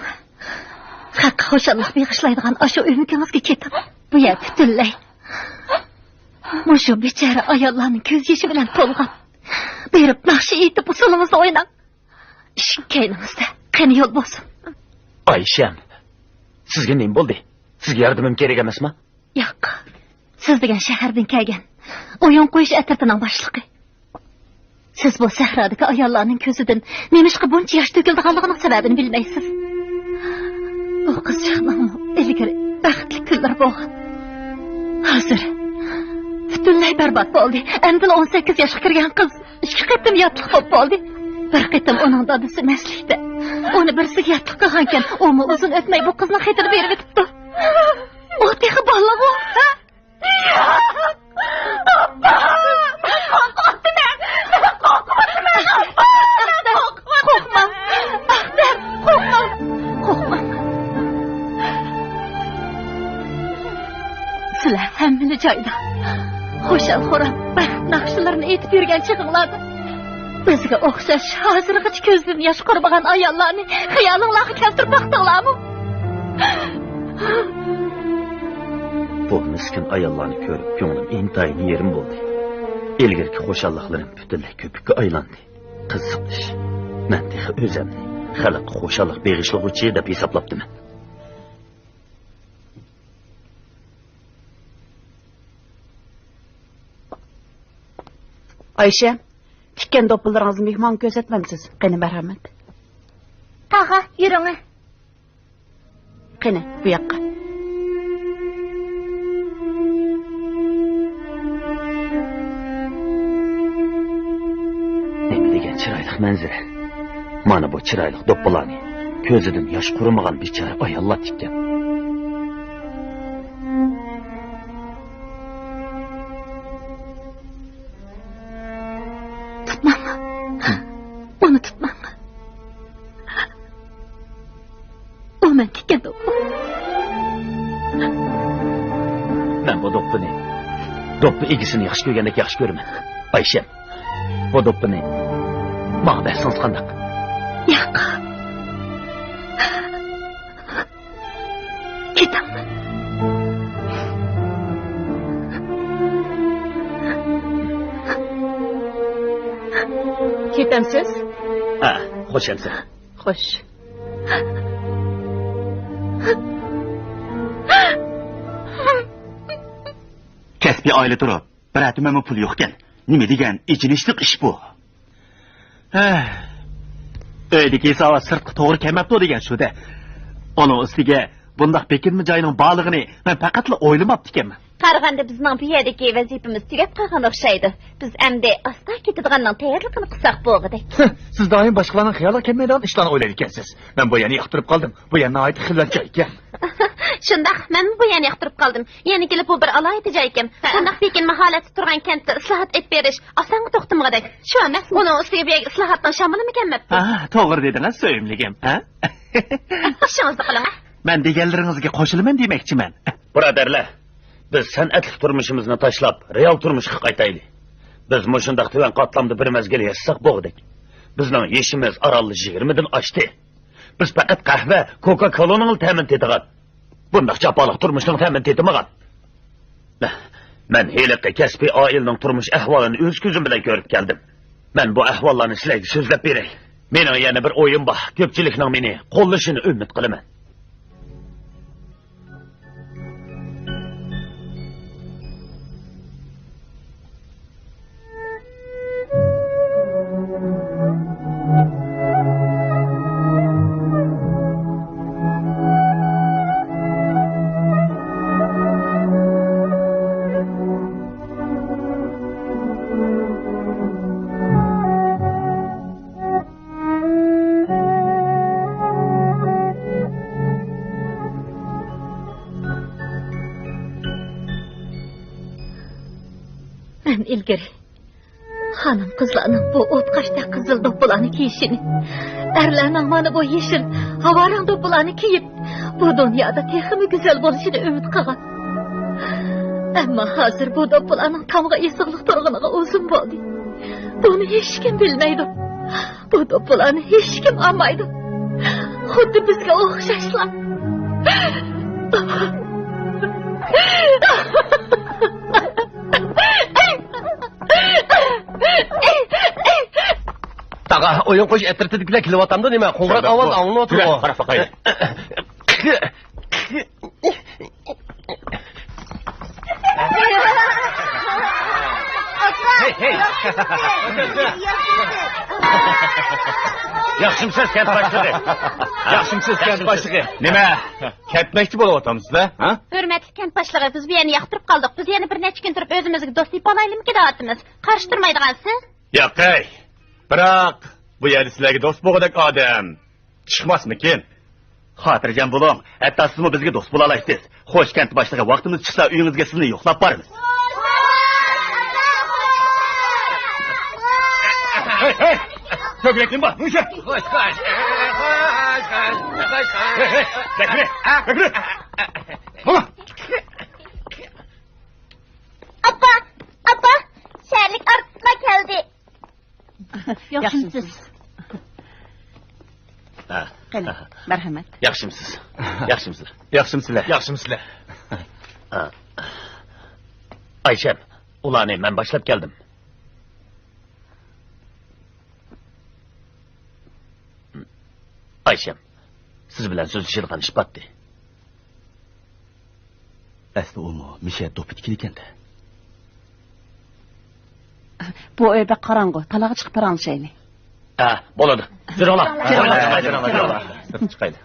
Haq xo'shallik beg'ishlaydigan o'sha uyimizga ketim. Bu yer butunlay. Mushu bechora ayollarning ko'z yoshi bilan to'lgan. Berib naqshi etib usulimizni o'ynang. Ishkaynimizda qani yo'l bo'lsin. Aysham, sizga nima bo'ldi? Sizga yordamim kerak emasmi? Yo'q. Siz degan shahardan kelgan o'yin qo'yish atirtining boshlig'i. Siz bu sahrodagi ayollarning ko'zidan nemishqa buncha yosh to'kildiganligining sababini bilmaysiz. qizchaqning ilgari baxtli kunlar bo'lgan. Hozir butunlay barbod bo'ldi. Endi 18 yoshga kirgan qiz 2 qatim yotliq bo'lib bo'ldi. Bir qatim uning dadasi maslikda. Uni birsiga yotliq qilgan ekan, u uzun o'tmay bu qizni qaytarib berib ketibdi. O texi balla bu. Qo'rqma. Sizlar hammani joyda. Xo'shal-xo'ram baxt naqshlarini aytib yurgan chig'inglarda bizga o'xshash hozirgacha ko'zdan yosh qurmagan ayollarni xayolinglarga keltirib baqdinglarmi? Bu miskin ayollarni ko'rib ko'nglim intayin yerim bo'ldi. Ilgirki xo'shalliqlarim butunlay ko'pikka aylandi. Qiziq ish. Men texi o'zimni xalqqa xo'shalliq beg'ishlag'uchi deb hisoblabdiman. Ayşe, tikkan do'ppilaringizni mehmon ko'rsatmamsiz. Qani marhamat. Tag'a, yuring. Qani, bu yoqqa. Nima degan chiroyli manzara. Mana bu chiroyli do'ppilarni ko'zidan yosh qurimagan bechora ayollar tikkan. Onu tutmamma. O men tikkan do'ppi. Men bu do'ppi egisini yaxshi ko'rgandek yaxshi ko'raman. Ayşe, bu do'ppini menga bersangiz qandaq? Yo'q. Ketaman. Ketamsiz? Ha, xo'sh emsa. Xo'sh. Kasbiy oila turib, bir atimami pul yo'q ekan. Nima degan ichinishliq ish bu? Öydeki hesaba sırtqı to'g'ri kelmabdi degan shu-da. Onun ustiga bundaq bekinma joyning borlig'ini men faqatla o'ylamabdi ekanman. Qaraganda bizning bu yerdagi vazifamiz tugab qolgan o'xshaydi. Biz endi asta ketadiganning tayyorligini qilsak bo'lg'idek. Siz doim boshqalarning xayoli kelmaydigan ishlarni o'ylar ekansiz. Men bu yerni yoqtirib qoldim. Bu yerni oyit xillat joy ekan. Shundaq, men bu yerni yoqtirib qoldim. Yana kelib bu bir alohida joy ekan. Shundaq bekinma holatda turgan kentda islohot etib berish osonga to'xtamag'idek. Shu emas, uni ustiga bir islohotning shamini kelmabdi. Ha, to'g'ri dedingiz, so'yimligim, ha? Ishingizni qiling. Men deganlaringizga qo'shilaman demoqchiman. Birodarlar, biz san'atli turmushimizni tashlab, real turmushga qaytaylik. Biz mushundaq tuvan qatlamda bir mezgil yassak bo'ldik. Bizning yeshimiz oralli 20 dan oshdi. Biz faqat qahva, Coca-Cola'ning ta'min etadigan. Bundaq chapaliq turmushning ta'min etmagan. Men heliqqa kasbiy oilaning turmush ahvolini o'z ko'zim bilan ko'rib keldim. Men bu ahvollarni sizlarga so'zlab beray. Mening yana bir o'yim bor. Ko'pchilikning meni qo'llashini umid qilaman. ilgari xonim qizlarning bu o'tqashda qizil do'ppilarni kiyishini, erlarning mana bu yeshil havorang do'ppilarni kiyib bu dunyoda texmi go'zal bo'lishini umid qilgan. Ammo hozir bu do'ppilarning tomg'a esiqliq turg'iniga o'zim bo'ldi. Buni hech kim bilmaydi. Bu do'ppilarni hech kim olmaydi. Xuddi bizga o'xshashlar. Taqa, oyun qo'sh atrofdagilar kelyapti nima? Qo'ng'iroq ovoz anglanayapti. Qarab boqaylik. Hey. Yaxshimsiz kent boshlig'i. Yaxshimsiz kent boshlig'i. Nima? Ketmoqchi bo'lyapsizda, ha? Hurmatli kent boshlig'i, biz bu yerni yoqtirib qoldik. Biz yana bir necha kun turib o'zimizga do'stlik bo'laylikmi deyapmiz. Qarshi turmaydigansiz? Yo'qay. Biroq bu yerda sizlarga do'st bo'lgandek odam chiqmasmikin? Xotirjam bo'ling. Hatto sizmi bizga do'st bo'la olasizsiz. Xo'sh, kent boshlig'i, vaqtimiz chiqsa uyingizga sizni yo'qlab boramiz. Hey! Köpeklim bak, Nuşa! Koş. Bekle! Hala! Appa, şerlik artma geldi. Yaxshimisiz? Qani, marhamat. Yaxshimisiz. Yaxshimisiz. Yaxshimsizlar. Ayşem, ularni men boshlab keldim. Ayşem, siz bilan so'zlashadigan ish botdi. Asli u Misha do'pitkin ekan-da. Bu uyda qorong'u, talaga chiqib parang'ishaylik. Bo'ladi. Jirolar. Sirtib chiqayli.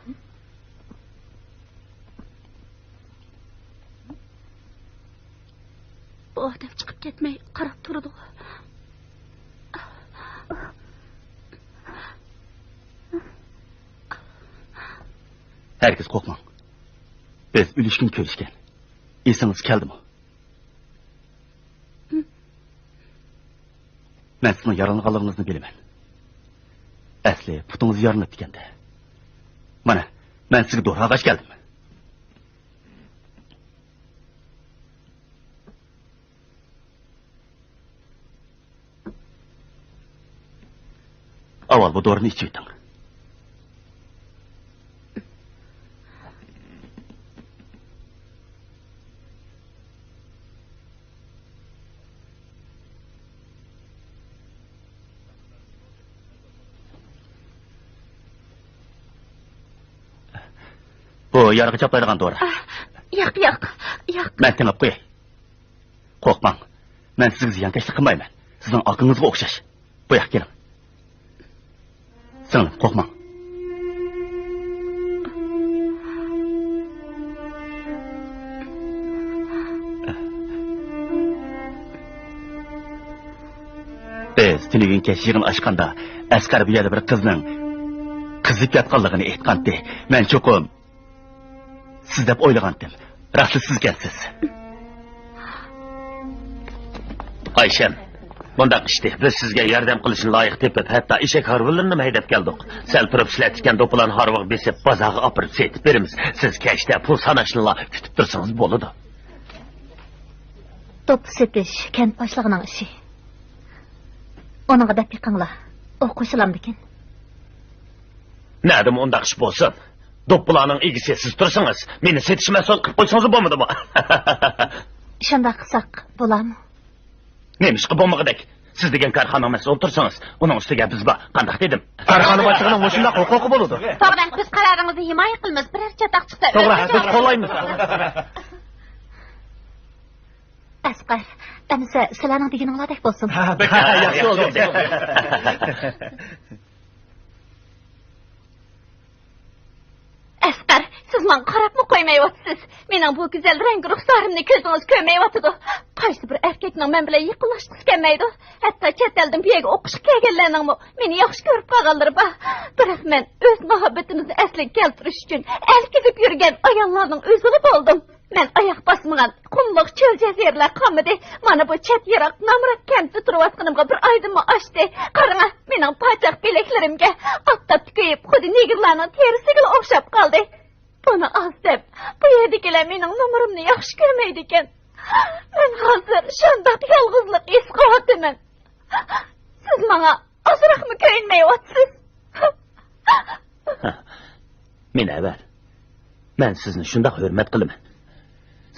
Bu odam chiqib ketmay qarab turdi. Herkes korkmang. Biz ülüşkün körüşken. İnsanız keldimi? Ben sizin yaralanganlığınızı bilemem. Asli putunuz yarılıb dikende. Mana, ben size doğru ağaç geldim. Aval bu doğrunu içi bitin. Bu yargı çaplaydigan doğru. Yo'q. Ben tingib qo'yay. Qo'rqmang. Men sizga ziyonkashlik qilmayman. Sizning aqlingizga o'xshash. Bu yoqqa keling. Singlim, qo'rqmang. Biz televizion kechig'ini ochganda askar bu yerda bir qizning qizib yotganligini aytgandi. Men cho'qim siz deb o'ylagandim. Rastli siz ekansiz. Ayşem, bundaq ishdi. Biz sizga yordam qilishni loyiq tepib, hatto eshak harvularini haydab keldik. Sal turib ishlatgan do'plan harvaq besib, bozorga opirib setib beramiz. Siz kechda pul sanashni kutib tursangiz bo'ladi. Top setish kent boshlig'ining ishi. Onunğa dep yiqinglar. O qo'shilamdikin. Nadim undaq ish bo'lsin. Do'plarning egisi siz tursangiz, meni setish mas'ul qilib qo'ysangiz bo'lmadimi? Shunday qilsak bo'ladimi? Nemish qilib bo'lmagidak. Siz degan korxona mas'ul tursangiz, uning ustiga biz bor. Qanday dedim? Korxona boshlig'ining shunday huquqi bo'ladi. To'g'ri, biz qaroringizni himoya qilamiz. Biror chataq chiqsa. To'g'ri, biz qo'llaymiz. Asqar, anisa sizlarning deganinglardek bo'lsin. Yaxshi oldu. Asqar, siz men qarabmi qo'ymayapsiz. Mening bu go'zal rang ruxsarimni ko'zingiz ko'rmayapti. Qaysi bir erkakning men bilan yaqinlashgisi kelmaydi. Hatto chet eldan bu yerga o'qishga kelganlarning meni yaxshi ko'rib qolganlari bor. Biroq men o'z muhabbatimizni asliga keltirish uchun alkizib yurgan ayollarning o'zini bo'ldim. Men oyoq bosmagan qumliq cho'l jaziralar qolmadi. Mana bu chet yiroq namrak kampda turayotganimga bir oydinmi oshdi. Qarang, mening pochaq bilaklarimga oqtab tikib, xuddi negirlarning terisiga o'xshab qoldi. Buni ozdeb, bu yerdagilar mening nomerimni yaxshi ko'rmaydi ekan. Men hozir shunday yolg'izlik his qilyapman. Siz menga ozroqmi ko'rinmayapsiz? Meni avval. Men sizni shunday hurmat qilaman.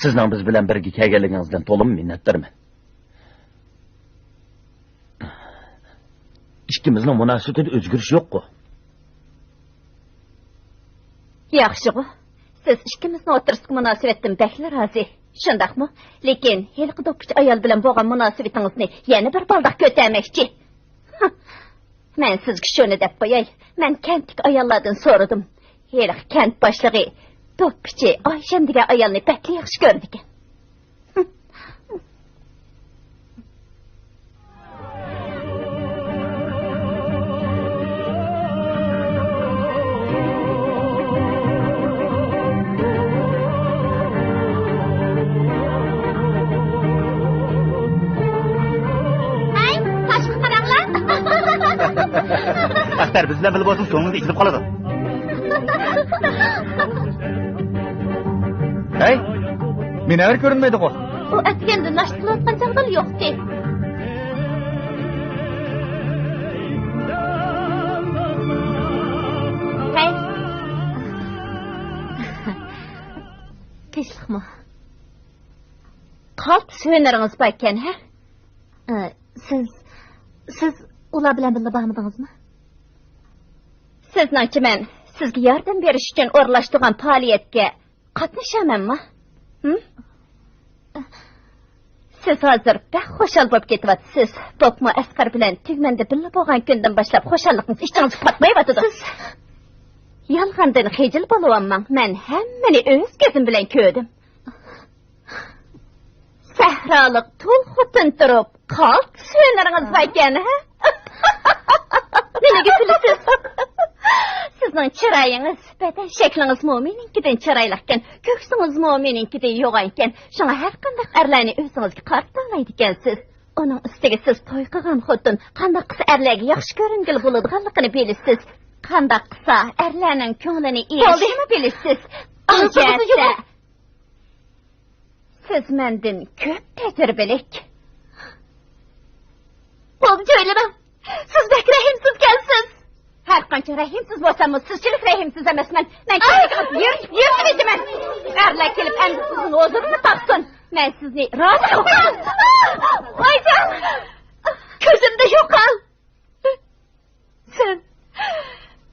Sizning biz bilan birga kelganligingizdan to'liq minnatdorman. Ikkimizning munosabatida o'zgarish yo'q-ku. Yaxshi-ku. Siz ikkimizning o'rtasidagi munosabatdan baklar rozi. Shundaqmi? Lekin heliqi do'ppichi ayol bilan bo'lgan munosabatingizni yana bir baldoq ko'tarmoqchi. Men sizga shuni deb qo'yay. Men kentlik ayollardan so'radim. Heri kent boshlig'i Do'ppichi Oyshan degan ayolni bakli yaxshi ko'rdi ekan. Axtar bizlar bilib olsin, so'ngingizda ichilib qoladi. Hey, meni agar ko'rinmaydi-ku. U atganda nashta qilayotgan chog'da yo'qdi. Hey. Tinchlikmi? Qalt suyunlaringiz bor ekan, ha? Siz ular bilan birga bormadingizmi? Sizningcha men sizga yordam berish uchun o'rlashtirgan faoliyatga qatnashamanmi? Siz hozir bak xo'shal bo'lib ketyapsiz. Bo'pmi Asqar bilan tugmanda birga bo'lgan kundan boshlab xo'shalligingiz ichingiz qotmayotdi. Siz yolg'ondan xijil bo'lyapman. Men hammani o'z ko'zim bilan ko'rdim. Sahrolik tul xotin turib, qalt suyunlaringiz bor ekan, ha? Nimaga kulasiz? Sizning chiroyingiz, badan shaklingiz mo'mininkidan chiroyli ekan, ko'ksingiz mo'mininkidan yo'q ekan. Shunga har qanday erlarni o'zingizga qarab olmaydi ekansiz. Uning ustiga siz to'y qilgan xotin qanday qilsa erlarga yaxshi ko'ringil bo'ladiganligini bilasiz. Qanday qilsa erlarning ko'nglini erishishni bilasiz. Albatta. Siz mendan ko'p tajribalik. Bo'ldi jo'ylama. Siz bek rahimsiz kelsiz. Har qancha rahimsiz bo'lsam, sizchilik rahimsiz emasman. Men yurib ketaman. Erlar kelib endi sizni o'zimni taqsin. Men sizni rozi qilaman. Oyjon! Ko'zimda yo'qol. Sen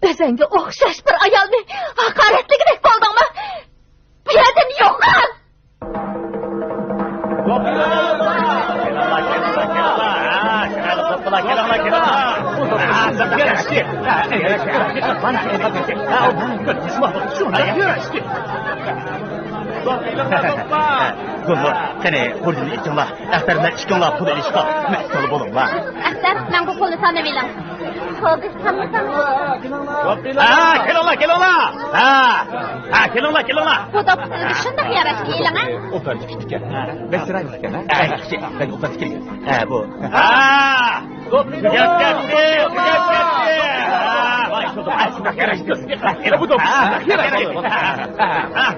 o'zingga o'xshash bir ayolni haqoratligidek bo'ldingmi? Bu yerdan yo'qol. Gullar, qani qo'lingni ichinglar. Axtarlar ishkinglar pul ilishqa. Mas'ul bo'linglar. Axtar, men bu qo'lni tanamayman. Qo'lni tanamayman. Kelinglar. Kelinglar. Bu dopni shunday yaratib keling-a? O'tarib ketgan. Besray ekan, ha? Yaxshi, men o'tarib kelgan. Bu. Tugatdi. Voy, shunday aytib yarashdi. Bu dop.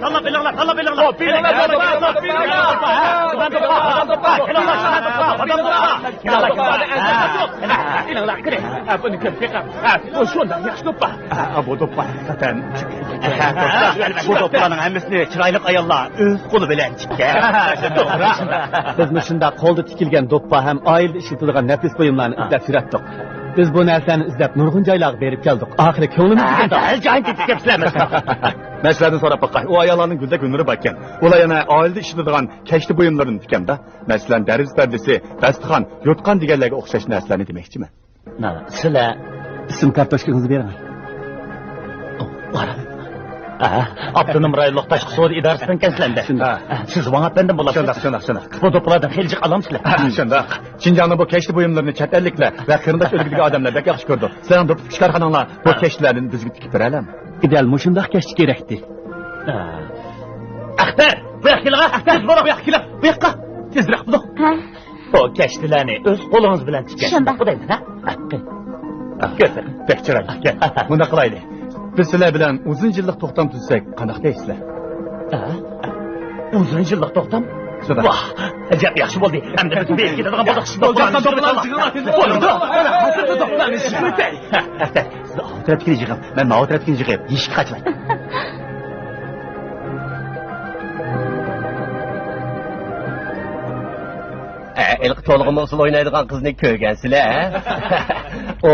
Talab bilinglar. Bu doppa hakikaten bu doppaning hammasini chiroyli ayollar o'z qo'li bilan tikkan. Biz shunda qo'lda tikilgan doppa ham oilada ishlatiladigan nafis buyumlarni izlab yuratdik. Biz bu narsani izlab nurg'un joylarga berib keldik. Oxiri ko'nglimizga joyin tekibsizlarmiz. Masaladan so'rab boqay. U ayollarning gulda kunlari bor ekan. Ular yana oilada ishlatiladigan kashti buyumlarini tikanda, masalan, dariz pardasi, dasturxon, yotqan deganlarga o'xshash narsalarni demoqchiman. Sizlar ism kartoshkangizni bering. Abdunum rayonluq tashqi suvdi idorasidan kelsizlar. Siz va'natdan bo'lasiz. Shundoq. Bu do'plardan xiljiq olamsizlar. Shundoq. Xinjiangning bu kashti buyumlarini chet elliklar va qarindosh o'lgidigan odamlar bek yaxshi ko'rdi. Sizlar do'p chiqarxonanglar bu kashtilarni bizga tikib beralami? Ideal mushundoq kashti kerakdi. Axtar, bu yoqqa, Axtar, bu yoqqa. Bu yoqqa. Tezroq bo'l. Bu kashtilarni o'z qo'lingiz bilan tikasiz. Qudaymi, ha? Ko'rsat. Bek chiroyli. Bunda qilaylik. Biz sizlar bilan uzun yillik to'xtam tuzsak, qanday deysizlar? Uzun yillik to'xtam? Voh, ajab yaxshi bo'ldi. Hamda biz bek ketadigan bo'ldik. Bo'lganda to'plarni chiqarib bo'ldi. Hozirda to'plarni chiqarib. Siz o'tirib kelinglar. Men o'tirib kelinglar. Eshik qachmaydi. Ilk to'lg'im usul o'ynaydigan qizni ko'rgansizlar, ha? O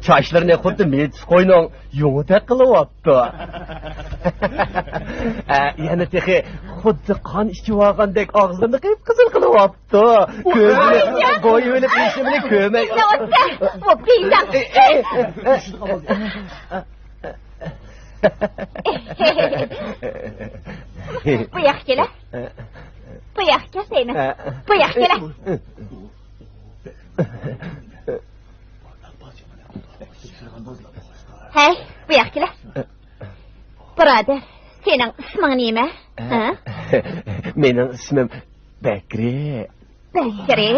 Çaşlarını xuddi metis qo'yning yung'ida qilyapti. Yana texi xuddi qon ichib olgandek og'zini qip-qizil qilyapti. Ko'zini bo'yi o'lib eshimini ko'rmay. Bu qiydan. Bu yoqqa kela. Bu yoqqa kel deyman. Bu yoqqa kela. Hey, bu yoqqa kela. Birodar, sening isming nima? Mening ismim Bakri. Bakri.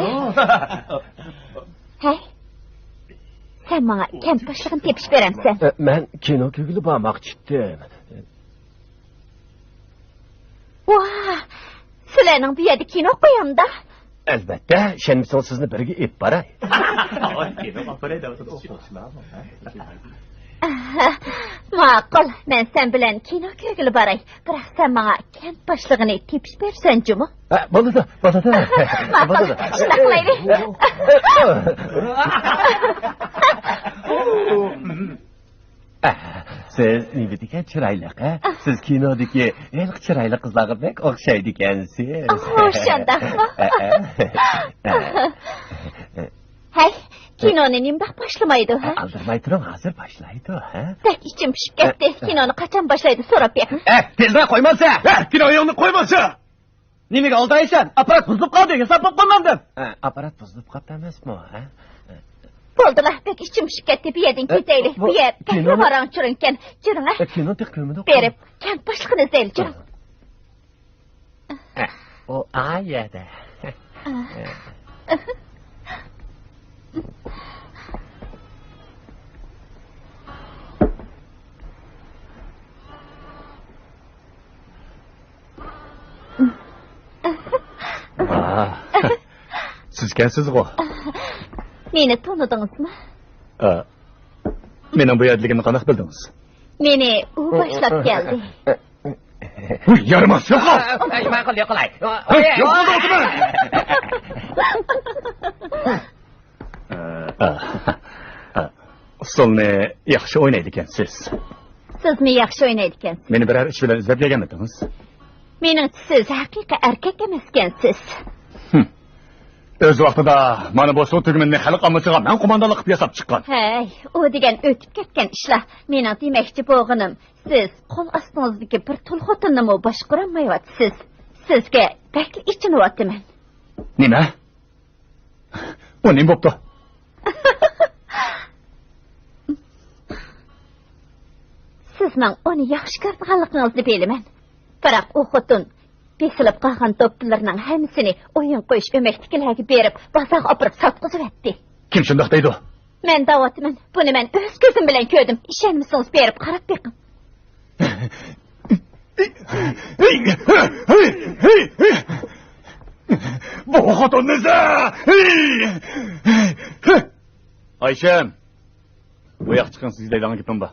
Hey. Sen bana kent başlığını tepiş veremsen. Men kino kögülü bağmak çıktım. Vah! Sizlerinin bir yerde kino koyayım da. Elbette, şenmisin sizni birge ip baray. Maqul, ben sen bilen kino kögülü baray. Bırak sen bana kent başlığını tepiş versen cumu. Boladı. Maqul, şundaqlaydı. Siz nima degan chiroyliq, ha? Siz kinodagi eng chiroyli qizlarga bek o'xshaydi ekansiz. O'shanda. Hey, kinoni nimda başlamaydı ha? Aldırmay turing, hozir boshlaydi, ha? Tak içim pishib ketdi. Kinoni qachon boshlaydi so'rab beqing. Tezroq qo'ymansa! Kinoyingni qo'ymansa! Nimaga aldaysan? Apparat buzilib qoldi, hisob qilib qo'ymadim. Apparat buzilib qoldi emasmi, ha? Bo'ldilar, bek içim pishib ketdi. Bu yerdan ketaylik. Bu yer qarang churinkan. Churing, ha? Kino taqvimida Berib, kent boshlig'ini izlaylik, churing. O ayada. Sizkensiz-ku. Meni tanıdыңызmı? Mening bu yerligimni qanaq bildingiz? Meni u boshlab keldi. Yaramas, yo'qol! Ma'qul, yo'qolay. Yo'qol o'tma! Stolni yaxshi o'ynaydi ekansiz. Sizni yaxshi o'ynaydi ekansiz. Meni biror ish bilan izlab kelgan edingiz. Meningcha siz haqiqiy erkak emas ekansiz. O'z vaqtida mana bu suv tugminni xalq ommasiga men qo'mondonlik qilib yasab chiqqan. Hey, u degan o'tib ketgan ishlar. Mening demoqchi bo'lganim, siz qo'l ostingizdagi bir tul xotinni boshqarmayapsiz. Sizga bakli ichinyapman. Nima? U nima bo'pti? Sizning uni yaxshi ko'rganligingizni bilaman. Biroq u xotin besilib qolgan doktorlarning hammasini o'yin qo'yish o'maktikilarga berib, bozorga olib sotqizib etdi. Kim shundoq deydi? Men da'vatman. Buni men o'z ko'zim bilan ko'rdim. Ishonmasangiz berib qarab beqing. Bu xotinniza! Ayşem. Bu yoq chiqin, siz deydigan gapim bor.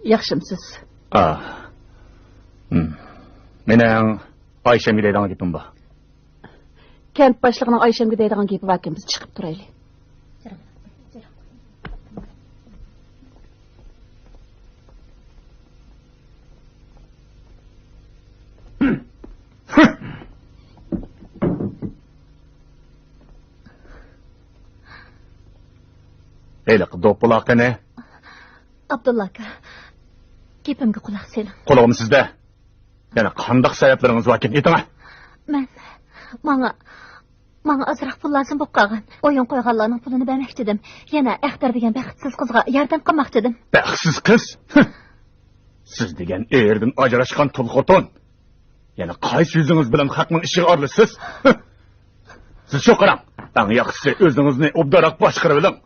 Yaxshimsiz? Mening Ayşemga deydigan gapim bor. Kent boshlig'ining Ayşemga deydigan gapi bor ekan, biz chiqib turaylik. Eyliq do'ppilaq ne? Abdulla aka, gapimga quloq soling. Qulog'im sizda. Yana qanday sabablaringiz bor ekan, ayting. Manga azroq pul lozim bo'lib qolgan. O'yin qo'yganlarning pulini bermoqchi edim. Yana Axtar degan baxtsiz qizga yordam qilmoqchi edim. Baxtsiz qiz? Siz degan erdan ajrashgan tul xotin. Yana qaysi yuzingiz bilan haqning ishiga aralashsiz? Siz shu qarang. Eng yaxshisi o'zingizni obdaroq boshqarib oling.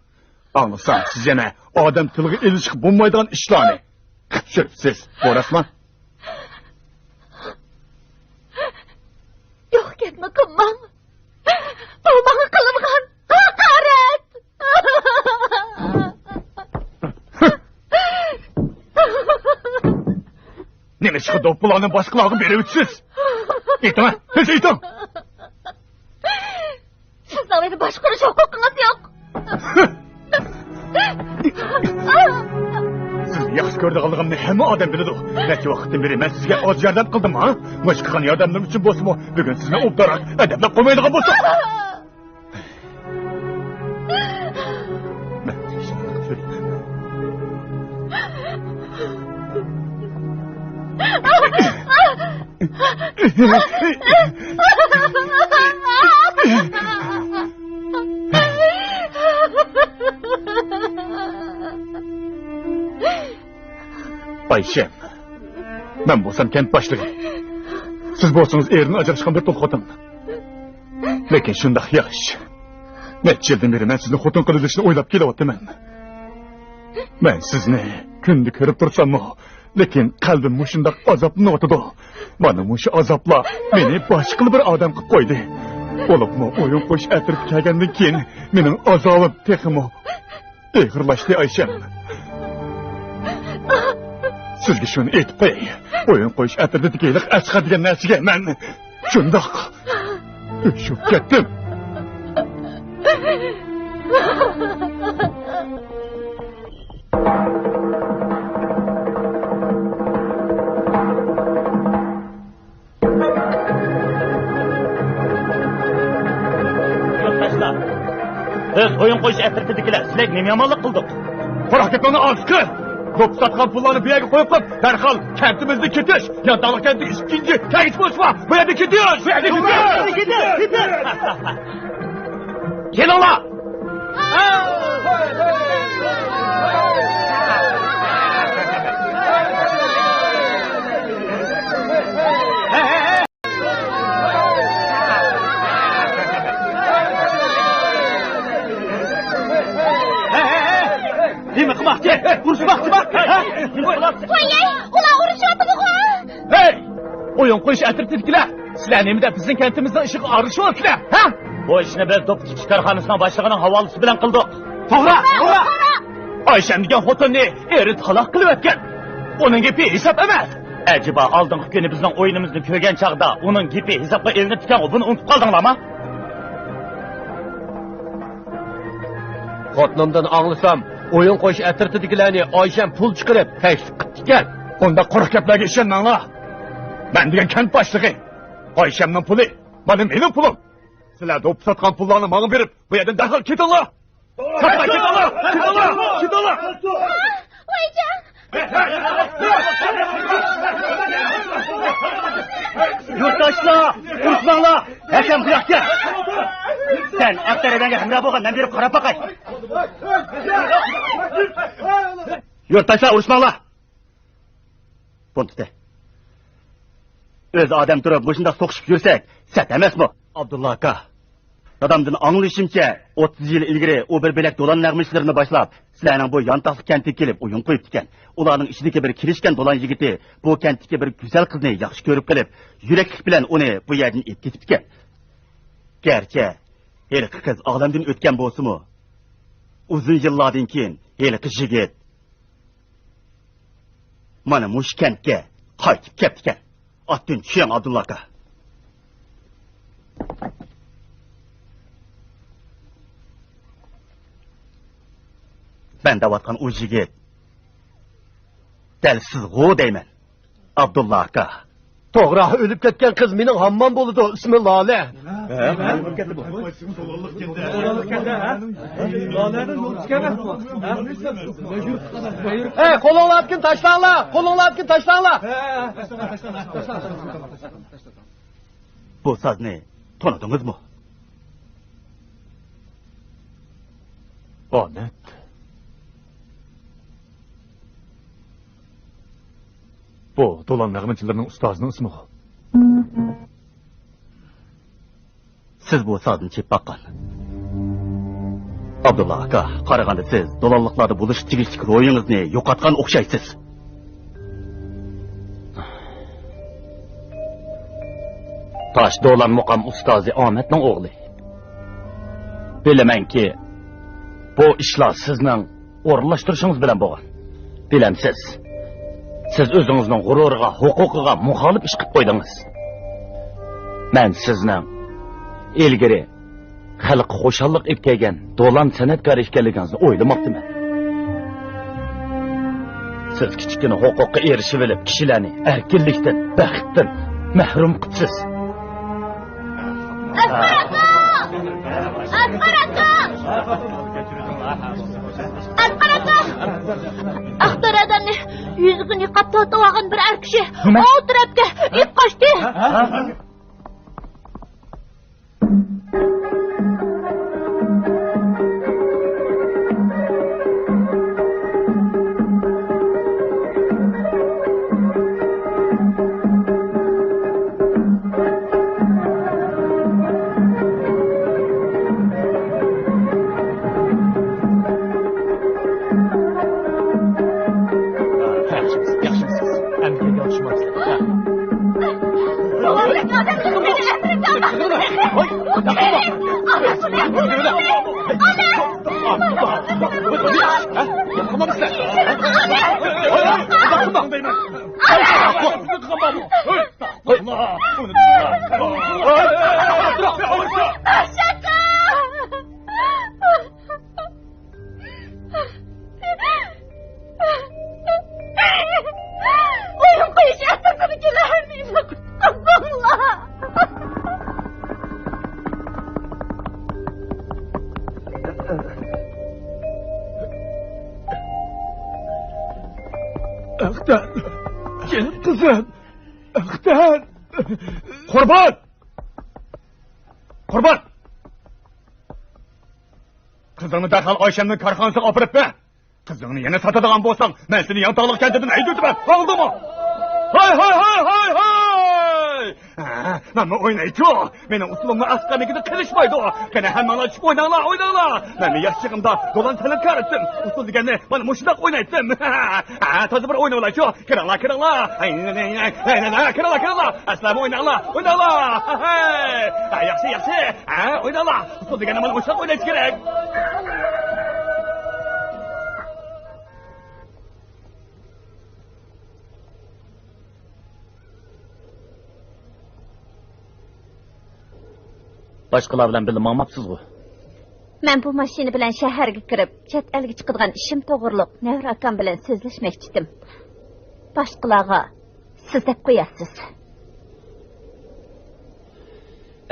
Anlasam siz yana odam tiliga ilishib bo'lmaydigan ishlarni qilibsiz, borasizmi? Yo'q, gapni qilmang. Bu menga qilingan haqorat. Nima chiqib do'ppilarni boshqalarga berib o'tsiz? Aytma, siz ayting. Sizning meni boshqarish huquqingiz yo'q. Sizni yaxshi ko'rdiganligimni hamma odam biladi. Necha vaqtdan beri men sizga oz yordam qildim, ha? Mush qilgan yordamim uchun bo'lsa-mu, bugun sizni obdaroq adablab qo'ymaydigan bo'lsa. Ayşem, ben bo'lsam kent boshlig'i. Siz bo'lsangiz erini ajrashgan bir to'q xotin. Lekin shunday yaxshi. Necha yildan beri men sizni xotin qilishni o'ylab kelyapman. Men sizni kundi ko'rib tursam-mu, lekin qalbim shunday azoblanyapti. Mana shu azoblar meni boshqa bir odam qilib qo'ydi. Bo'libmi, o'yin qo'sh atirib kelgandan keyin mening azobim texmo eg'irlashdi Ayşem. Sizga shuni aytib qo'yay. O'yin qo'yish atirdikilik asqa degan narsaga men shundoq o'shib ketdim. Biz o'yin qo'yish atirdikilar sizlarga nima yomonlik qildik? Quruq ketmani olqir. Top satgan pullarni bu yerga qo'yib qo'yib, darhol kentimizga ketish. Yandaqli kentning ikkinchi tagish bo'lsa, bu yerga ketish. Bu yerga ketish. Kelinglar. Nima qilmoqchi? Urishmoqchimi? Qo'yay, ular urushyapti-ku. Hey! O'yin qo'yish atirdikilar. Sizlar nimada bizning kentimizning ishiga aralashayapsizlar, ha? Bu ishni biz Do'p kichik korxonasining boshlig'ining havolasi bilan qildik. To'g'ri, to'g'ri. Ayşem degan xotinni eri taloq qilib o'tgan. Uning gapi hisob emas. Ajiba oldingi kuni bizning o'yinimizni ko'rgan chaqda uning gapi hisobga elinib tutgan, buni unutib qoldinglarmi? Xotinimdan anglasam, o'yin qo'yish atirtidikilarni Ayşem pul chiqarib taklif qilgan. Unda quruq gaplarga ishonmanglar. Men degan kent boshlig'i. Ayşemning puli, mening pulim. Sizlar do'p satgan pullarni menga berib, bu yerdan darhol ketinglar. Ketinglar. Voyjon. Yurtdoshlar, urishmanglar. Hakam bu yoqqa. Sen Aktarebanga hamroh bo'lgandan beri qarab boqay. Yurtdoshlar, urishmanglar. Bunday. O'z odam turib, bu shunday so'qishib yursak, sat emasmi? Abdulla aka. Dadamdan anglashimcha, 30 yil ilgari u bir belak do'lan nag'mishlarini boshlab, sizlarning bu yontaqli kentga kelib o'yin qo'yib ekan. Ularning ichidagi bir kirishgan do'lan yigiti bu kentdagi bir go'zal qizni yaxshi ko'rib qilib, yuraklik bilan uni bu yerdan olib ketib ekan. Garchi hali qiz olamdan o'tgan bo'lsa-mu, uzun yillardan keyin hali qiz yigit mana mush kentga qaytib ketdi ekan. Atdin tushing Abdulla aka. Ben davatkan o yigit. Dal sizg'u deyman. Abdulla aka. To'g'ri, o'lib ketgan qiz mening hammam bo'ldi, ismi Lola. Ey, qo'linglarni kim tashlanglar? Qo'linglarni kim tashlanglar? Bu so'zni tanidingizmi? Onet. Bu do'lan nag'machilarning ustozining ismi. Siz bu so'zni chep baqqan. Abdulla aka, qaraganda siz do'lanliqlarda bo'lish tegishli ro'yingizni yo'qotgan o'xshaysiz. Tosh do'lan muqam ustozi Ahmetning o'g'li. Bilamanki, bu ishlar sizning o'rinlashtirishingiz bilan bo'lgan. Bilamsiz. Siz o'zingizning g'ururiga, huquqiga muxolif ish qilib qo'ydingiz. Men sizning ilgari xalq xo'shallik ib kelgan do'lan san'atkor ekanligingizni o'ylamoqdiman. Siz kichkina huquqqa erishib olib, kishilarni erkinlikdan, baxtdan mahrum qilsiz. Axtar adamni yüzünü qatlatib olgan bir er kishi o tarafga ip qochdi. Aktan! Gelin kızım! Aktan! Kurban! Kurban! Kızını derhal Ayşem'nin karxanasına apırıp be! Kızını yine satadigan bolsang, men seni Yantaqliq kentidan haydayman. Aldimi? Hay hay hay hay hay! Mana o'ynaychi. Mening usulimni asqarligida qilishmaydi. Qani hammalar chiqib o'ynanglar. Meni yoshligimda do'lan san'atkor edim. Usul degani mana mushundoq o'ynaydim. Toza bir o'ynanglar-chi. Kiranglar. Kiranglar. Aslan o'ynanglar. Yaxshi. O'ynanglar. Usul degani mana mushundoq o'ynash kerak. Başqalar bilan birga maqmabsiz-ku. Men bu mashina bilan shaharga kirib, chet elga chiqadigan ishim to'g'riliq Nevra akam bilan so'zlashmoqchi edim. Boshqalarga siz deb qo'yasiz.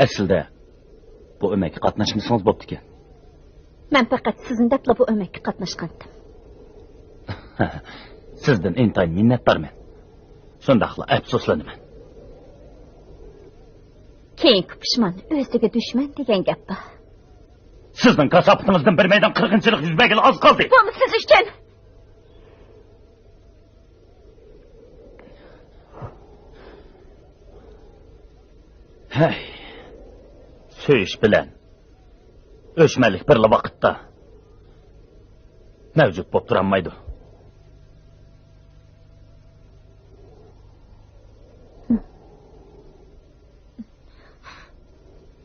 Aslida bu o'makka qatnashmasangiz bo'pti ekan. Men faqat sizni deb bu o'makka qatnashgandim. Sizdan intayin minnatdorman. Shundaqla afsuslanaman. Keyingi pishman o'ziga dushman degan gap bor. Sizning kasobatingizdan bir maydon qirg'inchilik yuz bergani oz qoldi. Bu siz uchun. Hey. Söyish bilan o'chmalik bir vaqtda mavjud bo'lib turolmaydi.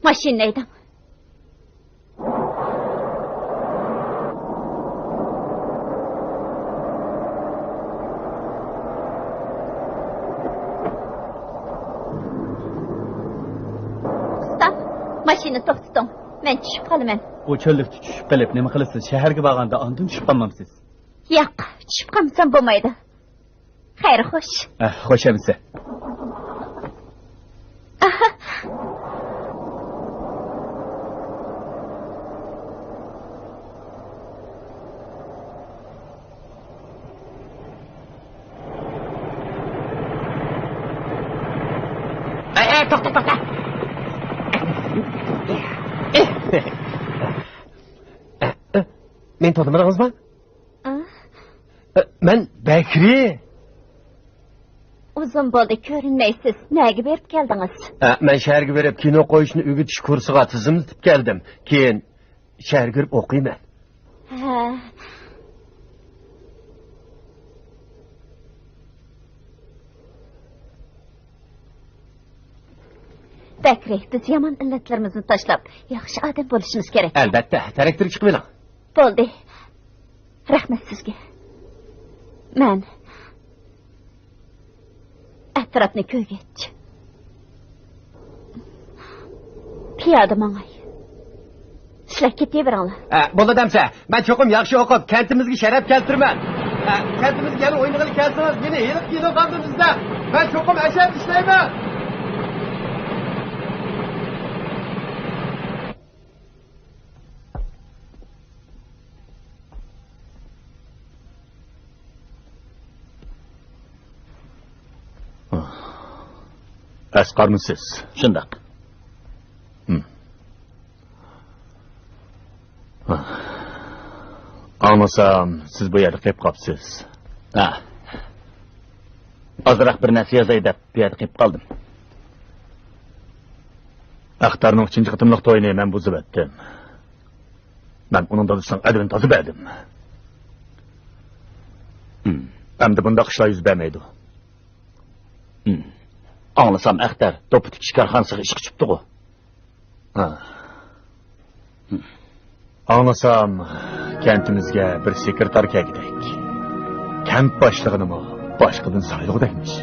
Mashina edim. Stop. Mashina to'xtating. Men tushib qolaman. O cho'llikda tushib qolib, nima qilasiz? Shaharga borganda ondan tushib qolmamsiz. Yo'q, tushib qolsam bo'lmaydi. Xayr, xo'sh. Xo'shamsa. To'xta. Men tanımadыңызбы? Men Bekri. Uzun bo'ldi, ko'rinmaysiz. Nega berib keldingiz? Men shaharga berib kino qo'yishni o'g'itish kursiga tizimlab keldim. Keyin shaharga kirib o'qiyman. Bekri, biz yomon illatlarimizni tashlab, yaxshi odam bo'lishimiz kerak. Albatta, traktor chiqib oling. Bo'ldi. Rahmat sizga. Men atrofni ko'rgach, piyoda mangay. Sizlar ketaveringlar. Bo'ldi demsa, men cho'qim yaxshi o'qib, kantimizga sharaf keltirman. Kentimizga yana o'ynag'ili kelsiniz, meni yilib kelib qoldi bizda. Men cho'qim ashab ishlayman. Asqarmisiz? Shundoq. Anlasam, siz bu yerda qolib qolibsiz. Ha. Ozroq bir narsa yozay deb bu yerda qolib qoldim. Axtarning 3-chi qitimliq to'yini men buzib etdim. Men uning dadisining adabini tozib berdim. Endi bunda ishlar yuz bermaydi. Anlasam Axtar to'pi tikish korxonasiga ish chiqibdi-ku. Anlasam, kentimizga bir sekretar kerak. Kent boshlig'ini boshqadan saylig'idaymish.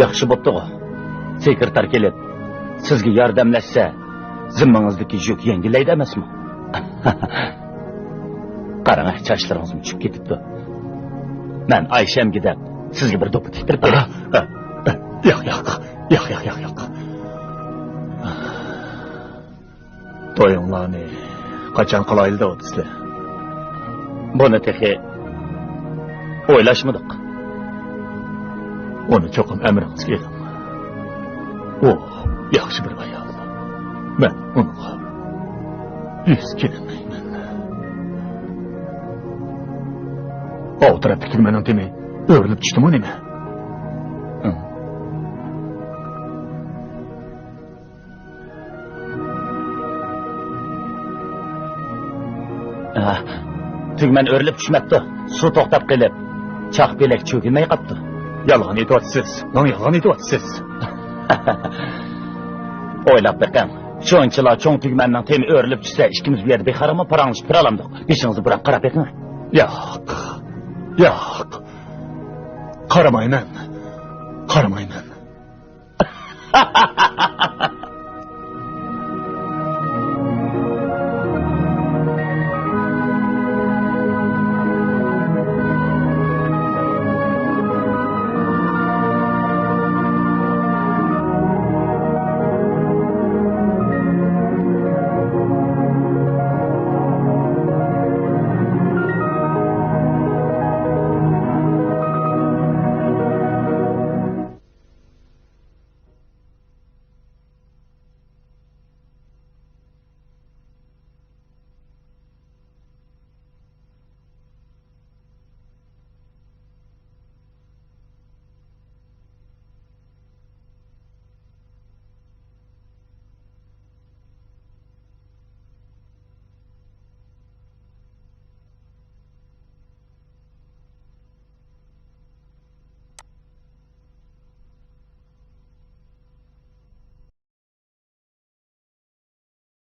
Yaxshi bo'pti-ku. Sekretar kelib, sizga yordamlashsa, zimmangizdagi yuk yengillaydi emasmi? Qarang, chachlaringiz tushib ketibdi. Men Ayshamga deb sizga bir to'pi tiktirib beray. Yo'q. To'yinglarni qachon qilaylik o'tisizlar? Buni texi o'ylashmadik. Uni cho'qim amringizga edim. Yaxshi bir ayol. Men unga yuz kelmayman. O'tirib fikrimdan demay, o'rilib tushdimmi nima? Tugman o'rilib tushmabdi. Suv to'xtab qilib, chaq belak cho'kilmay qopti. Yolg'on aytyapsiz. Yolg'on aytyapsiz. O'ylab beqam. Cho'nchilar cho'ng tugmanning temi o'rilib tushsa, ikkimiz bu yerda bexarama paranglashib tura olamdik. Beshingizni biroq qarab beqing. Yo'q. Qaramayman.